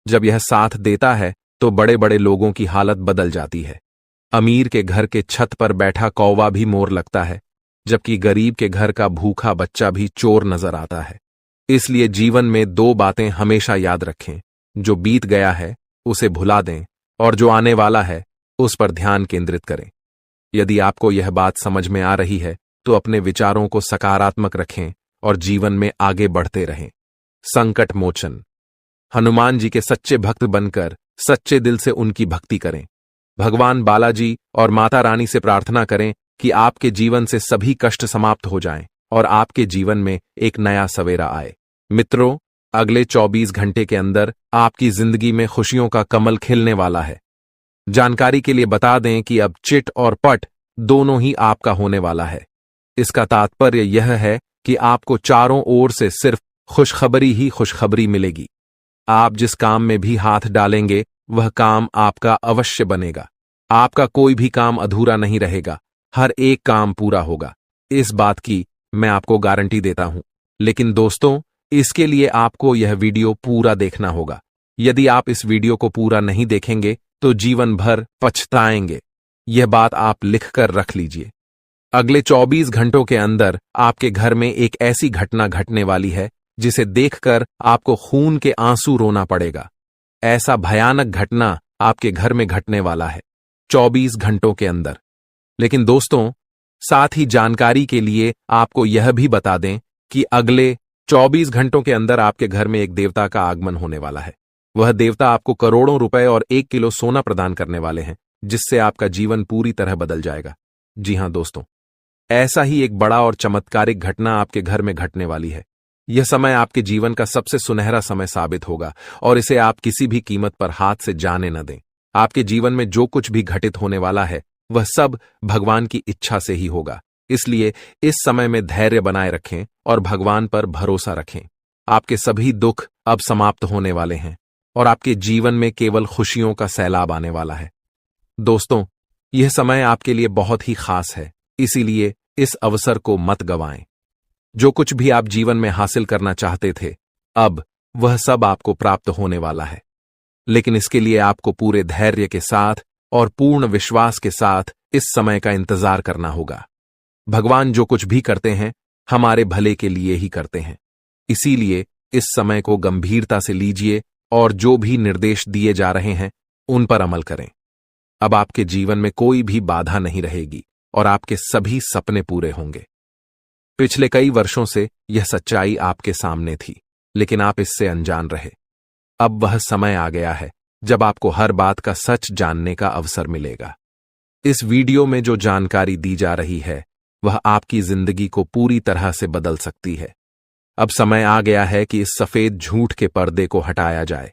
[SPEAKER 2] जब यह साथ देता है तो बड़े बड़े लोगों की हालत बदल जाती है। अमीर के घर के छत पर बैठा कौवा भी मोर लगता है, जबकि गरीब के घर का भूखा बच्चा भी चोर नजर आता है। इसलिए जीवन में दो बातें हमेशा याद रखें, जो बीत गया है उसे भुला दें और जो आने वाला है उस पर ध्यान केंद्रित करें। यदि आपको यह बात समझ में आ रही है तो अपने विचारों को सकारात्मक रखें और जीवन में आगे बढ़ते रहें। संकट मोचन। हनुमान जी के सच्चे भक्त बनकर सच्चे दिल से उनकी भक्ति करें। भगवान बालाजी और माता रानी से प्रार्थना करें कि आपके जीवन से सभी कष्ट समाप्त हो जाएं और आपके जीवन में एक नया सवेरा आए। मित्रों, अगले 24 घंटे के अंदर आपकी जिंदगी में खुशियों का कमल खिलने वाला है। जानकारी के लिए बता दें कि अब चिट और पट दोनों ही आपका होने वाला है। इसका तात्पर्य यह है कि आपको चारों ओर से सिर्फ खुशखबरी ही खुशखबरी मिलेगी। आप जिस काम में भी हाथ डालेंगे वह काम आपका अवश्य बनेगा। आपका कोई भी काम अधूरा नहीं रहेगा, हर एक काम पूरा होगा। इस बात की मैं आपको गारंटी देता हूं। लेकिन दोस्तों, इसके लिए आपको यह वीडियो पूरा देखना होगा। यदि आप इस वीडियो को पूरा नहीं देखेंगे तो जीवन भर पछताएंगे। यह बात आप लिखकर रख लीजिए। अगले 24 घंटों के अंदर आपके घर में एक ऐसी घटना घटने वाली है जिसे देखकर आपको खून के आंसू रोना पड़ेगा। ऐसा भयानक घटना आपके घर में घटने वाला है 24 घंटों के अंदर। लेकिन दोस्तों, साथ ही जानकारी के लिए आपको यह भी बता दें कि अगले 24 घंटों के अंदर आपके घर में एक देवता का आगमन होने वाला है। वह देवता आपको करोड़ों रुपए और 1 किलो सोना प्रदान करने वाले हैं, जिससे आपका जीवन पूरी तरह बदल जाएगा। जी हां दोस्तों, ऐसा ही एक बड़ा और चमत्कारिक घटना आपके घर में घटने वाली है। यह समय आपके जीवन का सबसे सुनहरा समय साबित होगा और इसे आप किसी भी कीमत पर हाथ से जाने न दें। आपके जीवन में जो कुछ भी घटित होने वाला है वह सब भगवान की इच्छा से ही होगा। इसलिए इस समय में धैर्य बनाए रखें और भगवान पर भरोसा रखें। आपके सभी दुख अब समाप्त होने वाले हैं और आपके जीवन में केवल खुशियों का सैलाब आने वाला है। दोस्तों, यह समय आपके लिए बहुत ही खास है, इसीलिए इस अवसर को मत गंवाएं। जो कुछ भी आप जीवन में हासिल करना चाहते थे, अब वह सब आपको प्राप्त होने वाला है। लेकिन इसके लिए आपको पूरे धैर्य के साथ और पूर्ण विश्वास के साथ इस समय का इंतजार करना होगा। भगवान जो कुछ भी करते हैं हमारे भले के लिए ही करते हैं। इसीलिए इस समय को गंभीरता से लीजिए और जो भी निर्देश दिए जा रहे हैं उन पर अमल करें। अब आपके जीवन में कोई भी बाधा नहीं रहेगी और आपके सभी सपने पूरे होंगे। पिछले कई वर्षों से यह सच्चाई आपके सामने थी, लेकिन आप इससे अनजान रहे। अब वह समय आ गया है जब आपको हर बात का सच जानने का अवसर मिलेगा। इस वीडियो में जो जानकारी दी जा रही है वह आपकी जिंदगी को पूरी तरह से बदल सकती है। अब समय आ गया है कि इस सफेद झूठ के पर्दे को हटाया जाए।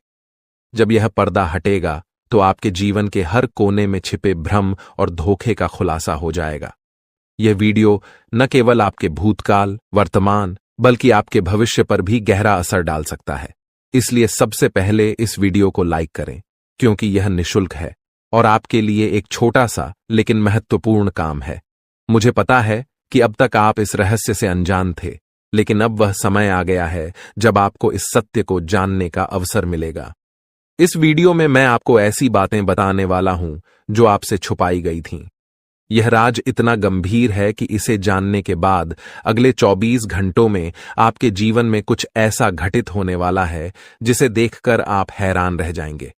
[SPEAKER 2] जब यह पर्दा हटेगा तो आपके जीवन के हर कोने में छिपे भ्रम और धोखे का खुलासा हो जाएगा। यह वीडियो न केवल आपके भूतकाल, वर्तमान, बल्कि आपके भविष्य पर भी गहरा असर डाल सकता है। इसलिए सबसे पहले इस वीडियो को लाइक करें, क्योंकि यह निःशुल्क है और आपके लिए एक छोटा सा लेकिन महत्वपूर्ण काम है। मुझे पता है कि अब तक आप इस रहस्य से अनजान थे, लेकिन अब वह समय आ गया है जब आपको इस सत्य को जानने का अवसर मिलेगा। इस वीडियो में मैं आपको ऐसी बातें बताने वाला हूं जो आपसे छुपाई गई थीं। यह राज इतना गंभीर है कि इसे जानने के बाद अगले 24 घंटों में आपके जीवन में कुछ ऐसा घटित होने वाला है जिसे देखकर आप हैरान रह जाएंगे।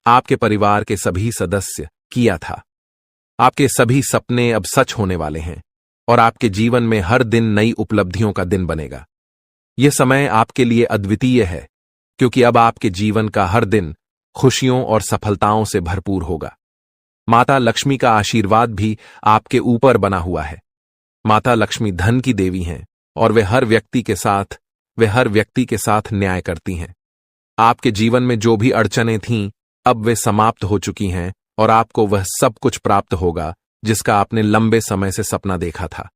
[SPEAKER 2] आपके परिवार के सभी सदस्य किया था। आपके सभी सपने अब सच होने वाले हैं और आपके जीवन में हर दिन नई उपलब्धियों का दिन बनेगा। यह समय आपके लिए अद्वितीय है, क्योंकि अब आपके जीवन का हर दिन खुशियों और सफलताओं से भरपूर होगा। माता लक्ष्मी का आशीर्वाद भी आपके ऊपर बना हुआ है। माता लक्ष्मी धन की देवी हैं और वे हर व्यक्ति के साथ न्याय करती हैं। आपके जीवन में जो भी अड़चनें थीं, अब वे समाप्त हो चुकी हैं और आपको वह सब कुछ प्राप्त होगा जिसका आपने लंबे समय से सपना देखा था।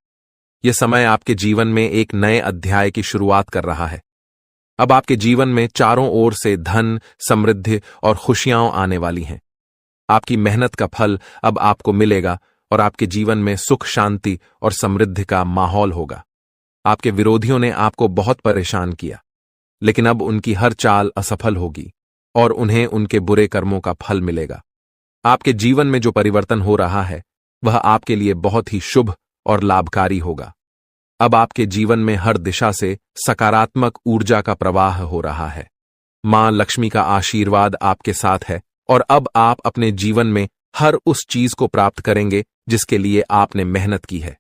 [SPEAKER 2] यह समय आपके जीवन में एक नए अध्याय की शुरुआत कर रहा है। अब आपके जीवन में चारों ओर से धन, समृद्धि और खुशियां आने वाली हैं। आपकी मेहनत का फल अब आपको मिलेगा और आपके जीवन में सुख, शांति और समृद्धि का माहौल होगा। आपके विरोधियों ने आपको बहुत परेशान किया, लेकिन अब उनकी हर चाल असफल होगी और उन्हें उनके बुरे कर्मों का फल मिलेगा। आपके जीवन में जो परिवर्तन हो रहा है वह आपके लिए बहुत ही शुभ और लाभकारी होगा। अब आपके जीवन में हर दिशा से सकारात्मक ऊर्जा का प्रवाह हो रहा है। मां लक्ष्मी का आशीर्वाद आपके साथ है और अब आप अपने जीवन में हर उस चीज को प्राप्त करेंगे जिसके लिए आपने मेहनत की है।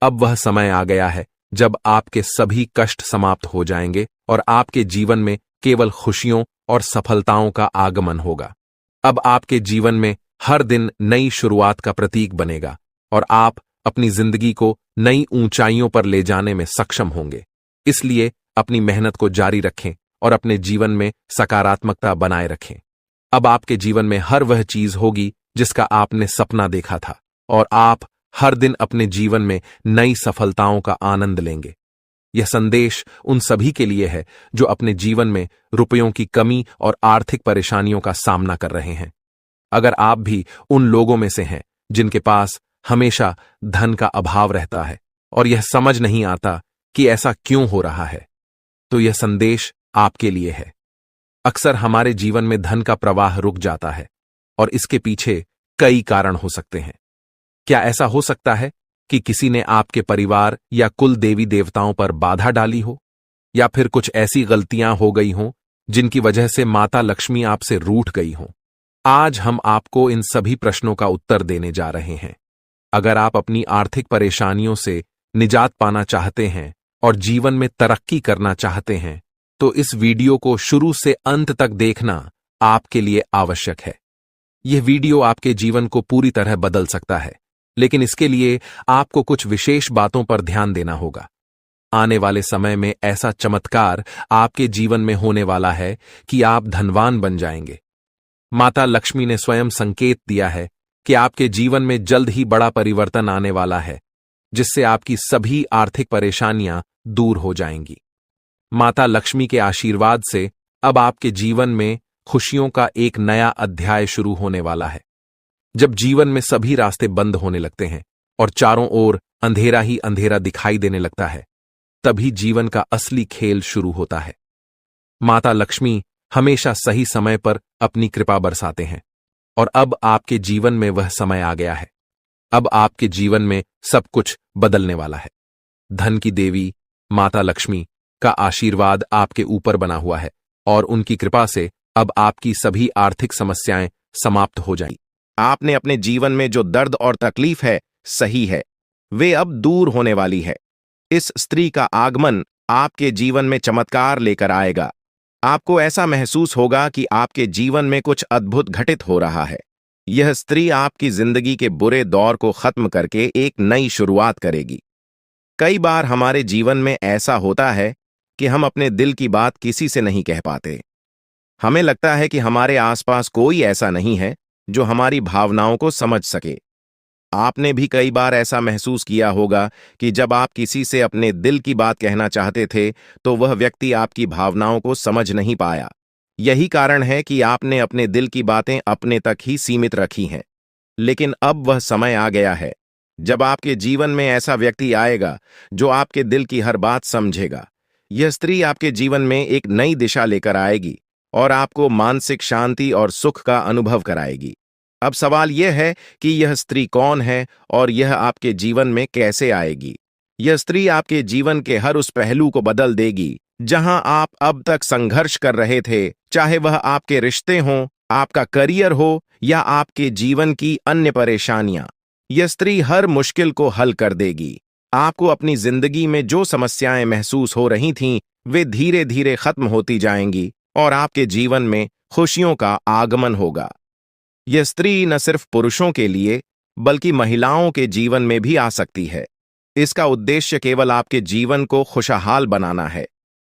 [SPEAKER 2] अब वह समय आ गया है जब आपके सभी कष्ट समाप्त हो जाएंगे और आपके जीवन में केवल खुशियों और सफलताओं का आगमन होगा। अब आपके जीवन में हर दिन नई शुरुआत का प्रतीक बनेगा और आप अपनी जिंदगी को नई ऊंचाइयों पर ले जाने में सक्षम होंगे। इसलिए अपनी मेहनत को जारी रखें और अपने जीवन में सकारात्मकता बनाए रखें। अब आपके जीवन में हर वह चीज होगी जिसका आपने सपना देखा था और आप हर दिन अपने जीवन में नई सफलताओं का आनंद लेंगे। यह संदेश उन सभी के लिए है जो अपने जीवन में रुपयों की कमी और आर्थिक परेशानियों का सामना कर रहे हैं। अगर आप भी उन लोगों में से हैं जिनके पास हमेशा धन का अभाव रहता है और यह समझ नहीं आता कि ऐसा क्यों हो रहा है, तो यह संदेश आपके लिए है। अक्सर हमारे जीवन में धन का प्रवाह रुक जाता है और इसके पीछे कई कारण हो सकते हैं। क्या ऐसा हो सकता है कि किसी ने आपके परिवार या कुल देवी देवताओं पर बाधा डाली हो, या फिर कुछ ऐसी गलतियां हो गई हों जिनकी वजह से माता लक्ष्मी आपसे रूठ गई हों? आज हम आपको इन सभी प्रश्नों का उत्तर देने जा रहे हैं। अगर आप अपनी आर्थिक परेशानियों से निजात पाना चाहते हैं और जीवन में तरक्की करना चाहते हैं, तो इस वीडियो को शुरू से अंत तक देखना आपके लिए आवश्यक है। यह वीडियो आपके जीवन को पूरी तरह बदल सकता है, लेकिन इसके लिए आपको कुछ विशेष बातों पर ध्यान देना होगा। आने वाले समय में ऐसा चमत्कार आपके जीवन में होने वाला है कि आप धनवान बन जाएंगे। माता लक्ष्मी ने स्वयं संकेत दिया है कि आपके जीवन में जल्द ही बड़ा परिवर्तन आने वाला है, जिससे आपकी सभी आर्थिक परेशानियां दूर हो जाएंगी। माता लक्ष्मी के आशीर्वाद से अब आपके जीवन में खुशियों का एक नया अध्याय शुरू होने वाला है। जब जीवन में सभी रास्ते बंद होने लगते हैं और चारों ओर अंधेरा ही अंधेरा दिखाई देने लगता है, तभी जीवन का असली खेल शुरू होता है। माता लक्ष्मी हमेशा सही समय पर अपनी कृपा बरसाते हैं और अब आपके जीवन में वह समय आ गया है। अब आपके जीवन में सब कुछ बदलने वाला है। धन की देवी माता लक्ष्मी का आशीर्वाद आपके ऊपर बना हुआ है और उनकी कृपा से अब आपकी सभी आर्थिक समस्याएं समाप्त हो जाएंगी।
[SPEAKER 1] आपने अपने जीवन में जो दर्द और तकलीफ है सही है, वे अब दूर होने वाली है। इस स्त्री का आगमन आपके जीवन में चमत्कार लेकर आएगा। आपको ऐसा महसूस होगा कि आपके जीवन में कुछ अद्भुत घटित हो रहा है। यह स्त्री आपकी जिंदगी के बुरे दौर को खत्म करके एक नई शुरुआत करेगी। कई बार हमारे जीवन में ऐसा होता है कि हम अपने दिल की बात किसी से नहीं कह पाते। हमें लगता है कि हमारे आसपास कोई ऐसा नहीं है जो हमारी भावनाओं को समझ सके। आपने भी कई बार ऐसा महसूस किया होगा कि जब आप किसी से अपने दिल की बात कहना चाहते थे तो वह व्यक्ति आपकी भावनाओं को समझ नहीं पाया। यही कारण है कि आपने अपने दिल की बातें अपने तक ही सीमित रखी हैं। लेकिन अब वह समय आ गया है जब आपके जीवन में ऐसा व्यक्ति आएगा जो आपके दिल की हर बात समझेगा। यह स्त्री आपके जीवन में एक नई दिशा लेकर आएगी और आपको मानसिक शांति और सुख का अनुभव कराएगी। अब सवाल यह है कि यह स्त्री कौन है और यह आपके जीवन में कैसे आएगी। यह स्त्री आपके जीवन के हर उस पहलू को बदल देगी जहां आप अब तक संघर्ष कर रहे थे, चाहे वह आपके रिश्ते हों, आपका करियर हो या आपके जीवन की अन्य परेशानियां। यह स्त्री हर मुश्किल को हल कर देगी। आपको अपनी जिंदगी में जो समस्याएं महसूस हो रही थीं, वे धीरे धीरे खत्म होती जाएंगी और आपके जीवन में खुशियों का आगमन होगा। यह स्त्री न सिर्फ पुरुषों के लिए बल्कि महिलाओं के जीवन में भी आ सकती है। इसका उद्देश्य केवल आपके जीवन को खुशहाल बनाना है।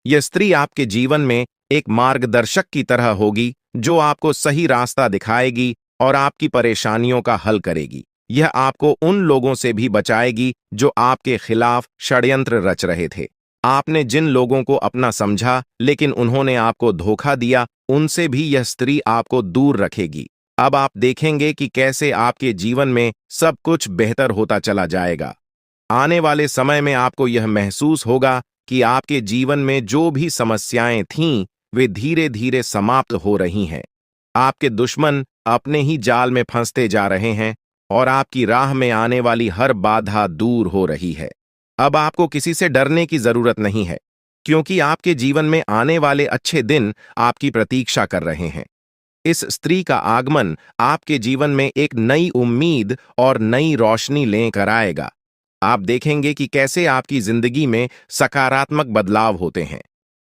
[SPEAKER 1] यह स्त्री आपके जीवन में एक मार्गदर्शक की तरह होगी जो आपको सही रास्ता दिखाएगी और आपकी परेशानियों का हल करेगी। यह आपको उन लोगों से भी बचाएगी जो आपके खिलाफ षड्यंत्र रच रहे थे। आपने जिन लोगों को अपना समझा लेकिन उन्होंने आपको धोखा दिया, उनसे भी यह स्त्री आपको दूर रखेगी। अब आप देखेंगे कि कैसे आपके जीवन में सब कुछ बेहतर होता चला जाएगा। आने वाले समय में आपको यह महसूस होगा कि आपके जीवन में जो भी समस्याएं थीं, वे धीरे धीरे समाप्त हो रही हैं। आपके दुश्मन अपने ही जाल में फंसते जा रहे हैं और आपकी राह में आने वाली हर बाधा दूर हो रही है। अब आपको किसी से डरने की जरूरत नहीं है, क्योंकि आपके जीवन में आने वाले अच्छे दिन आपकी प्रतीक्षा कर रहे हैं। इस स्त्री का आगमन आपके जीवन में एक नई उम्मीद और नई रोशनी लेकर आएगा। आप देखेंगे कि कैसे आपकी जिंदगी में सकारात्मक बदलाव होते हैं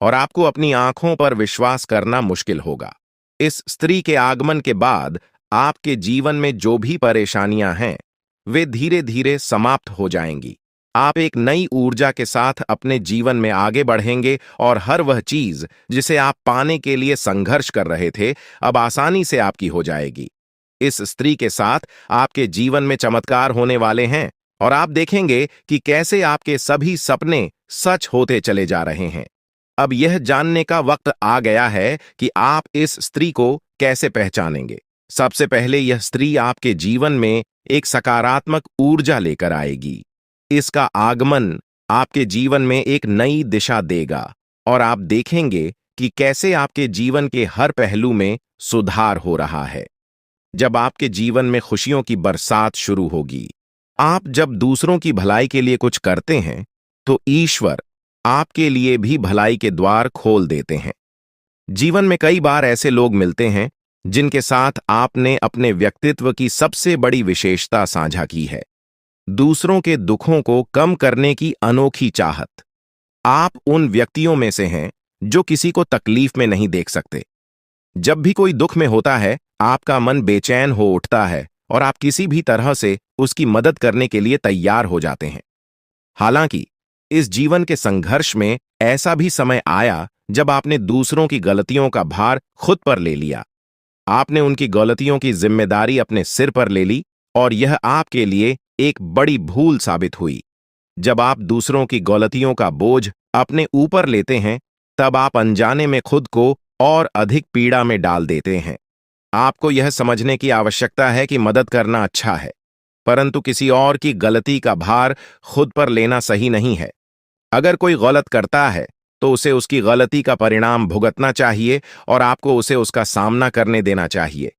[SPEAKER 1] और आपको अपनी आंखों पर विश्वास करना मुश्किल होगा। इस स्त्री के आगमन के बाद आपके जीवन में जो भी परेशानियां हैं, वे धीरे धीरे समाप्त हो जाएंगी। आप एक नई ऊर्जा के साथ अपने जीवन में आगे बढ़ेंगे और हर वह चीज जिसे आप पाने के लिए संघर्ष कर रहे थे, अब आसानी से आपकी हो जाएगी। इस स्त्री के साथ आपके जीवन में चमत्कार होने वाले हैं और आप देखेंगे कि कैसे आपके सभी सपने सच होते चले जा रहे हैं। अब यह जानने का वक्त आ गया है कि आप इस स्त्री को कैसे पहचानेंगे। सबसे पहले यह स्त्री आपके जीवन में एक सकारात्मक ऊर्जा लेकर आएगी। इसका आगमन आपके जीवन में एक नई दिशा देगा और आप देखेंगे कि कैसे आपके जीवन के हर पहलू में सुधार हो रहा है। जब आपके जीवन में खुशियों की बरसात शुरू होगी, आप जब दूसरों की भलाई के लिए कुछ करते हैं, तो ईश्वर आपके लिए भी भलाई के द्वार खोल देते हैं। जीवन में कई बार ऐसे लोग मिलते हैं जिनके साथ आपने अपने व्यक्तित्व की सबसे बड़ी विशेषता साझा की है, दूसरों के दुखों को कम करने की अनोखी चाहत। आप उन व्यक्तियों में से हैं जो किसी को तकलीफ में नहीं देख सकते। जब भी कोई दुख में होता है, आपका मन बेचैन हो उठता है और आप किसी भी तरह से उसकी मदद करने के लिए तैयार हो जाते हैं। हालांकि इस जीवन के संघर्ष में ऐसा भी समय आया जब आपने दूसरों की गलतियों का भार खुद पर ले लिया। आपने उनकी गलतियों की जिम्मेदारी अपने सिर पर ले ली और यह आपके लिए एक बड़ी भूल साबित हुई। जब आप दूसरों की गलतियों का बोझ अपने ऊपर लेते हैं, तब आप अनजाने में खुद को और अधिक पीड़ा में डाल देते हैं। आपको यह समझने की आवश्यकता है कि मदद करना अच्छा है, परंतु किसी और की गलती का भार खुद पर लेना सही नहीं है। अगर कोई गलत करता है तो उसे उसकी गलती का परिणाम भुगतना चाहिए और आपको उसे उसका सामना करने देना चाहिए।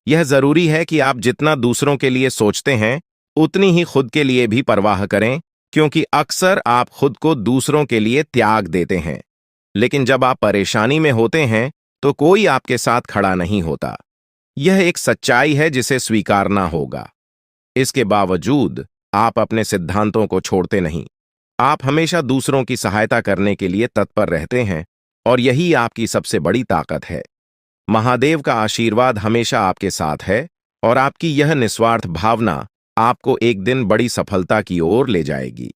[SPEAKER 1] यह जरूरी है कि आप जितना दूसरों के लिए सोचते हैं, उतनी ही खुद के लिए भी परवाह करें, क्योंकि अक्सर आप खुद को दूसरों के लिए त्याग देते हैं। लेकिन जब आप परेशानी में होते हैं तो कोई आपके साथ खड़ा नहीं होता। यह एक सच्चाई है जिसे स्वीकारना होगा। इसके बावजूद आप अपने सिद्धांतों को छोड़ते नहीं। आप हमेशा दूसरों की सहायता करने के लिए तत्पर रहते हैं और यही आपकी सबसे बड़ी ताकत है। महादेव का आशीर्वाद हमेशा आपके साथ है और आपकी यह निस्वार्थ भावना आपको एक दिन बड़ी सफलता की ओर ले जाएगी।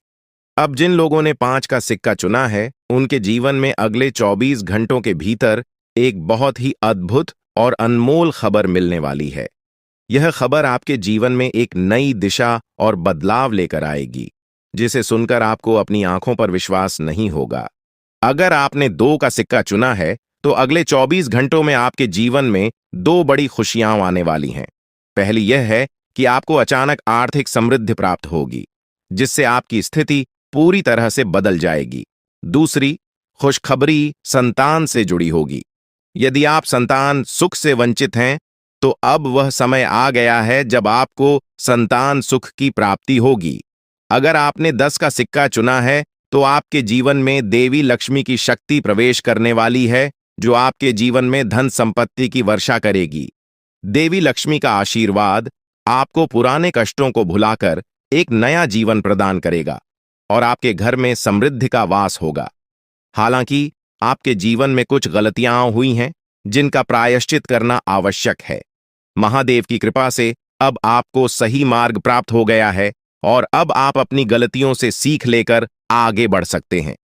[SPEAKER 1] अब जिन लोगों ने 5 का सिक्का चुना है, उनके जीवन में अगले 24 घंटों के भीतर एक बहुत ही अद्भुत और अनमोल खबर मिलने वाली है। यह खबर आपके जीवन में एक नई दिशा और बदलाव लेकर आएगी, जिसे सुनकर आपको अपनी आंखों पर विश्वास नहीं होगा। अगर आपने 2 का सिक्का चुना है, तो अगले 24 घंटों में आपके जीवन में 2 बड़ी खुशियां आने वाली हैं। पहली यह है कि आपको अचानक आर्थिक समृद्धि प्राप्त होगी, जिससे आपकी स्थिति पूरी तरह से बदल जाएगी। दूसरी खुशखबरी संतान से जुड़ी होगी। यदि आप संतान सुख से वंचित हैं, तो अब वह समय आ गया है जब आपको संतान सुख की प्राप्ति होगी। अगर आपने 10 का सिक्का चुना है, तो आपके जीवन में देवी लक्ष्मी की शक्ति प्रवेश करने वाली है, जो आपके जीवन में धन संपत्ति की वर्षा करेगी। देवी लक्ष्मी का आशीर्वाद आपको पुराने कष्टों को भुलाकर एक नया जीवन प्रदान करेगा और आपके घर में समृद्धि का वास होगा। हालांकि आपके जीवन में कुछ गलतियां हुई हैं, जिनका प्रायश्चित करना आवश्यक है। महादेव की कृपा से अब आपको सही मार्ग प्राप्त हो गया है और अब आप अपनी गलतियों से सीख लेकर आगे बढ़ सकते हैं।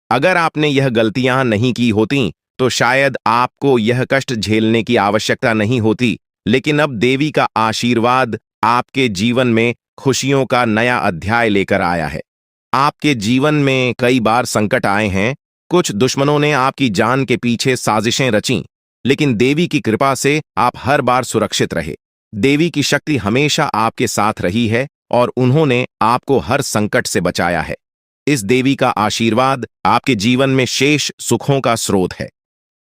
[SPEAKER 1] अगर आपने यह गलतियां नहीं की होती, तो शायद आपको यह कष्ट झेलने की आवश्यकता नहीं होती, लेकिन अब देवी का आशीर्वाद आपके जीवन में खुशियों का नया अध्याय लेकर आया है। आपके जीवन में कई बार संकट आए हैं, कुछ दुश्मनों ने आपकी जान के पीछे साजिशें रचीं, लेकिन देवी की कृपा से आप हर बार सुरक्षित रहे। देवी की शक्ति हमेशा आपके साथ रही है और उन्होंने आपको हर संकट से बचाया है। इस देवी का आशीर्वाद आपके जीवन में शेष सुखों का स्रोत है।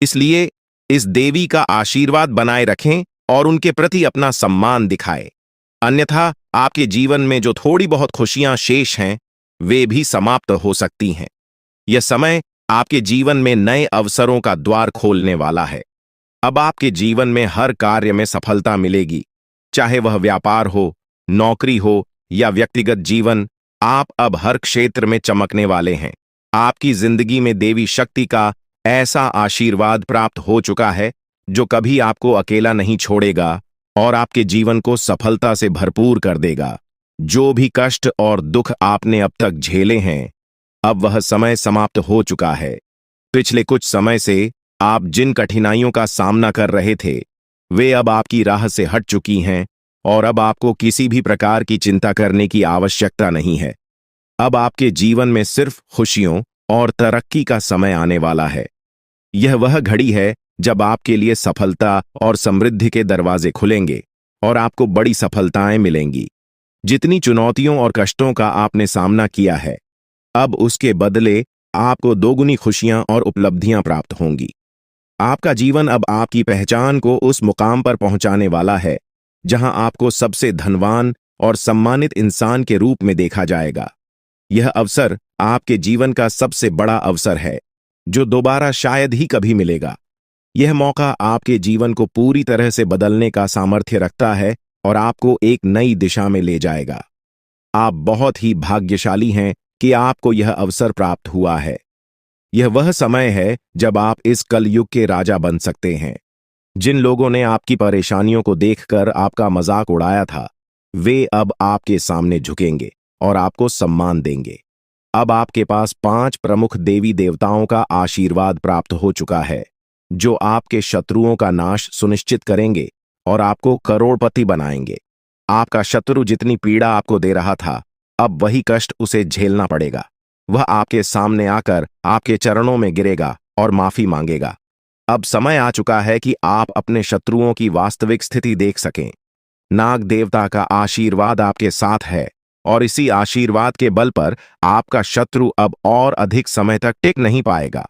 [SPEAKER 1] इसलिए इस देवी का आशीर्वाद बनाए रखें और उनके प्रति अपना सम्मान दिखाए। अन्यथा आपके जीवन में जो थोड़ी बहुत खुशियां शेष हैं, वे भी समाप्त हो सकती हैं। यह समय आपके जीवन में नए अवसरों का द्वार खोलने वाला है। अब आपके जीवन में हर कार्य में सफलता मिलेगी, चाहे वह व्यापार हो, नौकरी हो या व्यक्तिगत जीवन। आप अब हर क्षेत्र में चमकने वाले हैं। आपकी जिंदगी में देवी शक्ति का ऐसा आशीर्वाद प्राप्त हो चुका है जो कभी आपको अकेला नहीं छोड़ेगा और आपके जीवन को सफलता से भरपूर कर देगा। जो भी कष्ट और दुख आपने अब तक झेले हैं, अब वह समय समाप्त हो चुका है। पिछले कुछ समय से आप जिन कठिनाइयों का सामना कर रहे थे, वे अब आपकी राह से हट चुकी हैं और अब आपको किसी भी प्रकार की चिंता करने की आवश्यकता नहीं है। अब आपके जीवन में सिर्फ खुशियों और तरक्की का समय आने वाला है। यह वह घड़ी है जब आपके लिए सफलता और समृद्धि के दरवाजे खुलेंगे और आपको बड़ी सफलताएं मिलेंगी। जितनी चुनौतियों और कष्टों का आपने सामना किया है, अब उसके बदले आपको दोगुनी खुशियां और उपलब्धियां प्राप्त होंगी। आपका जीवन अब आपकी पहचान को उस मुकाम पर पहुंचाने वाला है जहां आपको सबसे धनवान और सम्मानित इंसान के रूप में देखा जाएगा। यह अवसर आपके जीवन का सबसे बड़ा अवसर है जो दोबारा शायद ही कभी मिलेगा। यह मौका आपके जीवन को पूरी तरह से बदलने का सामर्थ्य रखता है और आपको एक नई दिशा में ले जाएगा। आप बहुत ही भाग्यशाली हैं कि आपको यह अवसर प्राप्त हुआ है। यह वह समय है जब आप इस कलयुग के राजा बन सकते हैं। जिन लोगों ने आपकी परेशानियों को देखकर आपका मजाक उड़ाया था, वे अब आपके सामने झुकेंगे और आपको सम्मान देंगे। अब आपके पास 5 प्रमुख देवी देवताओं का आशीर्वाद प्राप्त हो चुका है जो आपके शत्रुओं का नाश सुनिश्चित करेंगे और आपको करोड़पति बनाएंगे। आपका शत्रु जितनी पीड़ा आपको दे रहा था, अब वही कष्ट उसे झेलना पड़ेगा। वह आपके सामने आकर आपके चरणों में गिरेगा और माफी मांगेगा। अब समय आ चुका है कि आप अपने शत्रुओं की वास्तविक स्थिति देख सकें। नाग देवता का आशीर्वाद आपके साथ है और इसी आशीर्वाद के बल पर आपका शत्रु अब और अधिक समय तक टिक नहीं पाएगा।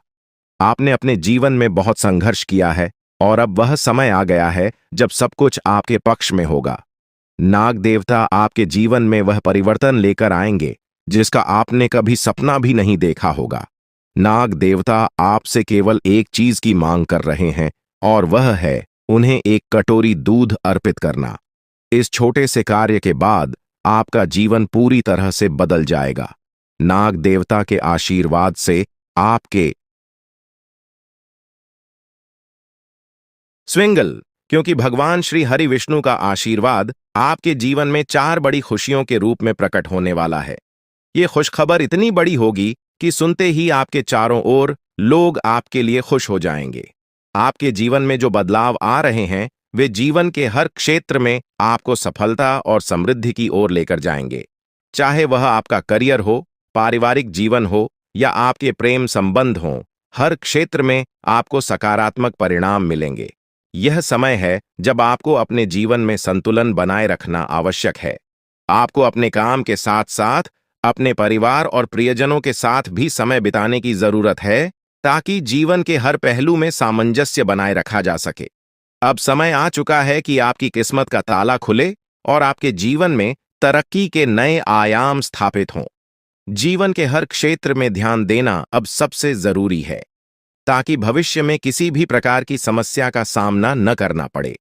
[SPEAKER 1] आपने अपने जीवन में बहुत संघर्ष किया है और अब वह समय आ गया है जब सब कुछ आपके पक्ष में होगा। नाग देवता आपके जीवन में वह परिवर्तन लेकर आएंगे जिसका आपने कभी सपना भी नहीं देखा होगा। नाग देवता आपसे केवल एक चीज की मांग कर रहे हैं और वह है उन्हें एक कटोरी दूध अर्पित करना। इस छोटे से कार्य के बाद आपका जीवन पूरी तरह से बदल जाएगा। नाग देवता के आशीर्वाद से आपके स्विंगल, क्योंकि भगवान श्री हरि विष्णु का आशीर्वाद आपके जीवन में 4 बड़ी खुशियों के रूप में प्रकट होने वाला है। ये खुशखबर इतनी बड़ी होगी कि सुनते ही आपके चारों ओर लोग आपके लिए खुश हो जाएंगे। आपके जीवन में जो बदलाव आ रहे हैं, वे जीवन के हर क्षेत्र में आपको सफलता और समृद्धि की ओर लेकर जाएंगे। चाहे वह आपका करियर हो, पारिवारिक जीवन हो या आपके प्रेम संबंध हों, हर क्षेत्र में आपको सकारात्मक परिणाम मिलेंगे। यह समय है जब आपको अपने जीवन में संतुलन बनाए रखना आवश्यक है। आपको अपने काम के साथ साथ अपने परिवार और प्रियजनों के साथ भी समय बिताने की जरूरत है ताकि जीवन के हर पहलू में सामंजस्य बनाए रखा जा सके। अब समय आ चुका है कि आपकी किस्मत का ताला खुले और आपके जीवन में तरक्की के नए आयाम स्थापित हों। जीवन के हर क्षेत्र में ध्यान देना अब सबसे जरूरी है ताकि भविष्य में किसी भी प्रकार की समस्या का सामना न करना पड़े।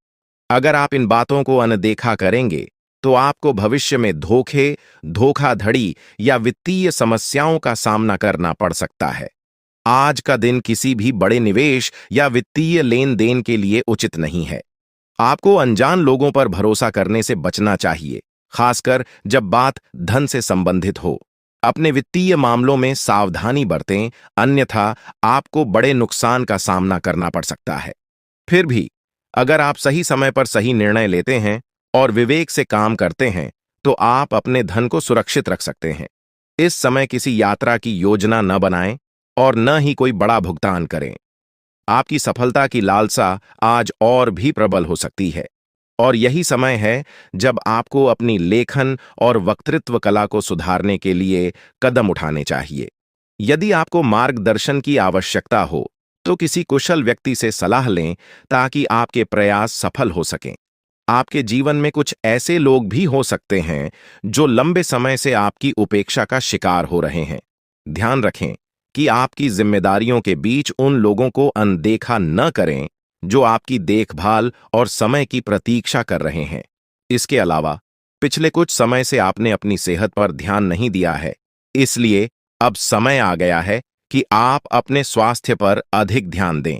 [SPEAKER 1] अगर आप इन बातों को अनदेखा करेंगे तो आपको भविष्य में धोखे, धोखाधड़ी या वित्तीय समस्याओं का सामना करना पड़ सकता है। आज का दिन किसी भी बड़े निवेश या वित्तीय लेन देन के लिए उचित नहीं है। आपको अनजान लोगों पर भरोसा करने से बचना चाहिए, खासकर जब बात धन से संबंधित हो। अपने वित्तीय मामलों में सावधानी बरतें, अन्यथा आपको बड़े नुकसान का सामना करना पड़ सकता है। फिर भी अगर आप सही समय पर सही निर्णय लेते हैं और विवेक से काम करते हैं तो आप अपने धन को सुरक्षित रख सकते हैं। इस समय किसी यात्रा की योजना न बनाएं और न ही कोई बड़ा भुगतान करें। आपकी सफलता की लालसा आज और भी प्रबल हो सकती है और यही समय है जब आपको अपनी लेखन और वक्तृत्व कला को सुधारने के लिए कदम उठाने चाहिए। यदि आपको मार्गदर्शन की आवश्यकता हो तो किसी कुशल व्यक्ति से सलाह लें ताकि आपके प्रयास सफल हो सकें। आपके जीवन में कुछ ऐसे लोग भी हो सकते हैं जो लंबे समय से आपकी उपेक्षा का शिकार हो रहे हैं। ध्यान रखें कि आपकी जिम्मेदारियों के बीच उन लोगों को अनदेखा न करें जो आपकी देखभाल और समय की प्रतीक्षा कर रहे हैं। इसके अलावा पिछले कुछ समय से आपने अपनी सेहत पर ध्यान नहीं दिया है, इसलिए अब समय आ गया है कि आप अपने स्वास्थ्य पर अधिक ध्यान दें।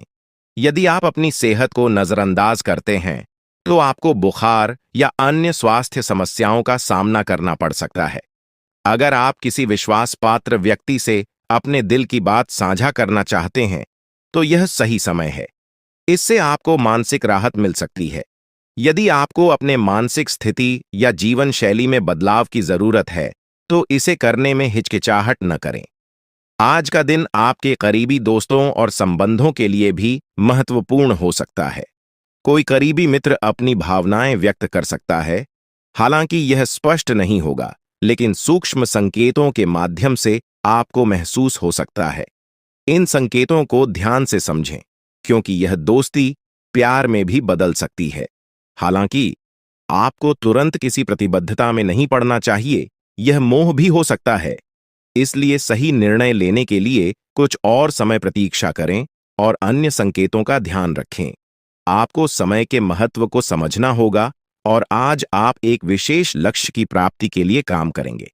[SPEAKER 1] यदि आप अपनी सेहत को नजरअंदाज करते हैं तो आपको बुखार या अन्य स्वास्थ्य समस्याओं का सामना करना पड़ सकता है। अगर आप किसी विश्वास पात्र व्यक्ति से अपने दिल की बात साझा करना चाहते हैं तो यह सही समय है। इससे आपको मानसिक राहत मिल सकती है। यदि आपको अपने मानसिक स्थिति या जीवन शैली में बदलाव की जरूरत है तो इसे करने में हिचकिचाहट न करें। आज का दिन आपके करीबी दोस्तों और संबंधों के लिए भी महत्वपूर्ण हो सकता है। कोई करीबी मित्र अपनी भावनाएं व्यक्त कर सकता है, हालांकि यह स्पष्ट नहीं होगा, लेकिन सूक्ष्म संकेतों के माध्यम से आपको महसूस हो सकता है। इन संकेतों को ध्यान से समझें, क्योंकि यह दोस्ती प्यार में भी बदल सकती है। हालांकि आपको तुरंत किसी प्रतिबद्धता में नहीं पड़ना चाहिए, यह मोह भी हो सकता है। इसलिए सही निर्णय लेने के लिए कुछ और समय प्रतीक्षा करें और अन्य संकेतों का ध्यान रखें। आपको समय के महत्व को समझना होगा और आज आप एक विशेष लक्ष्य की प्राप्ति के लिए काम करेंगे।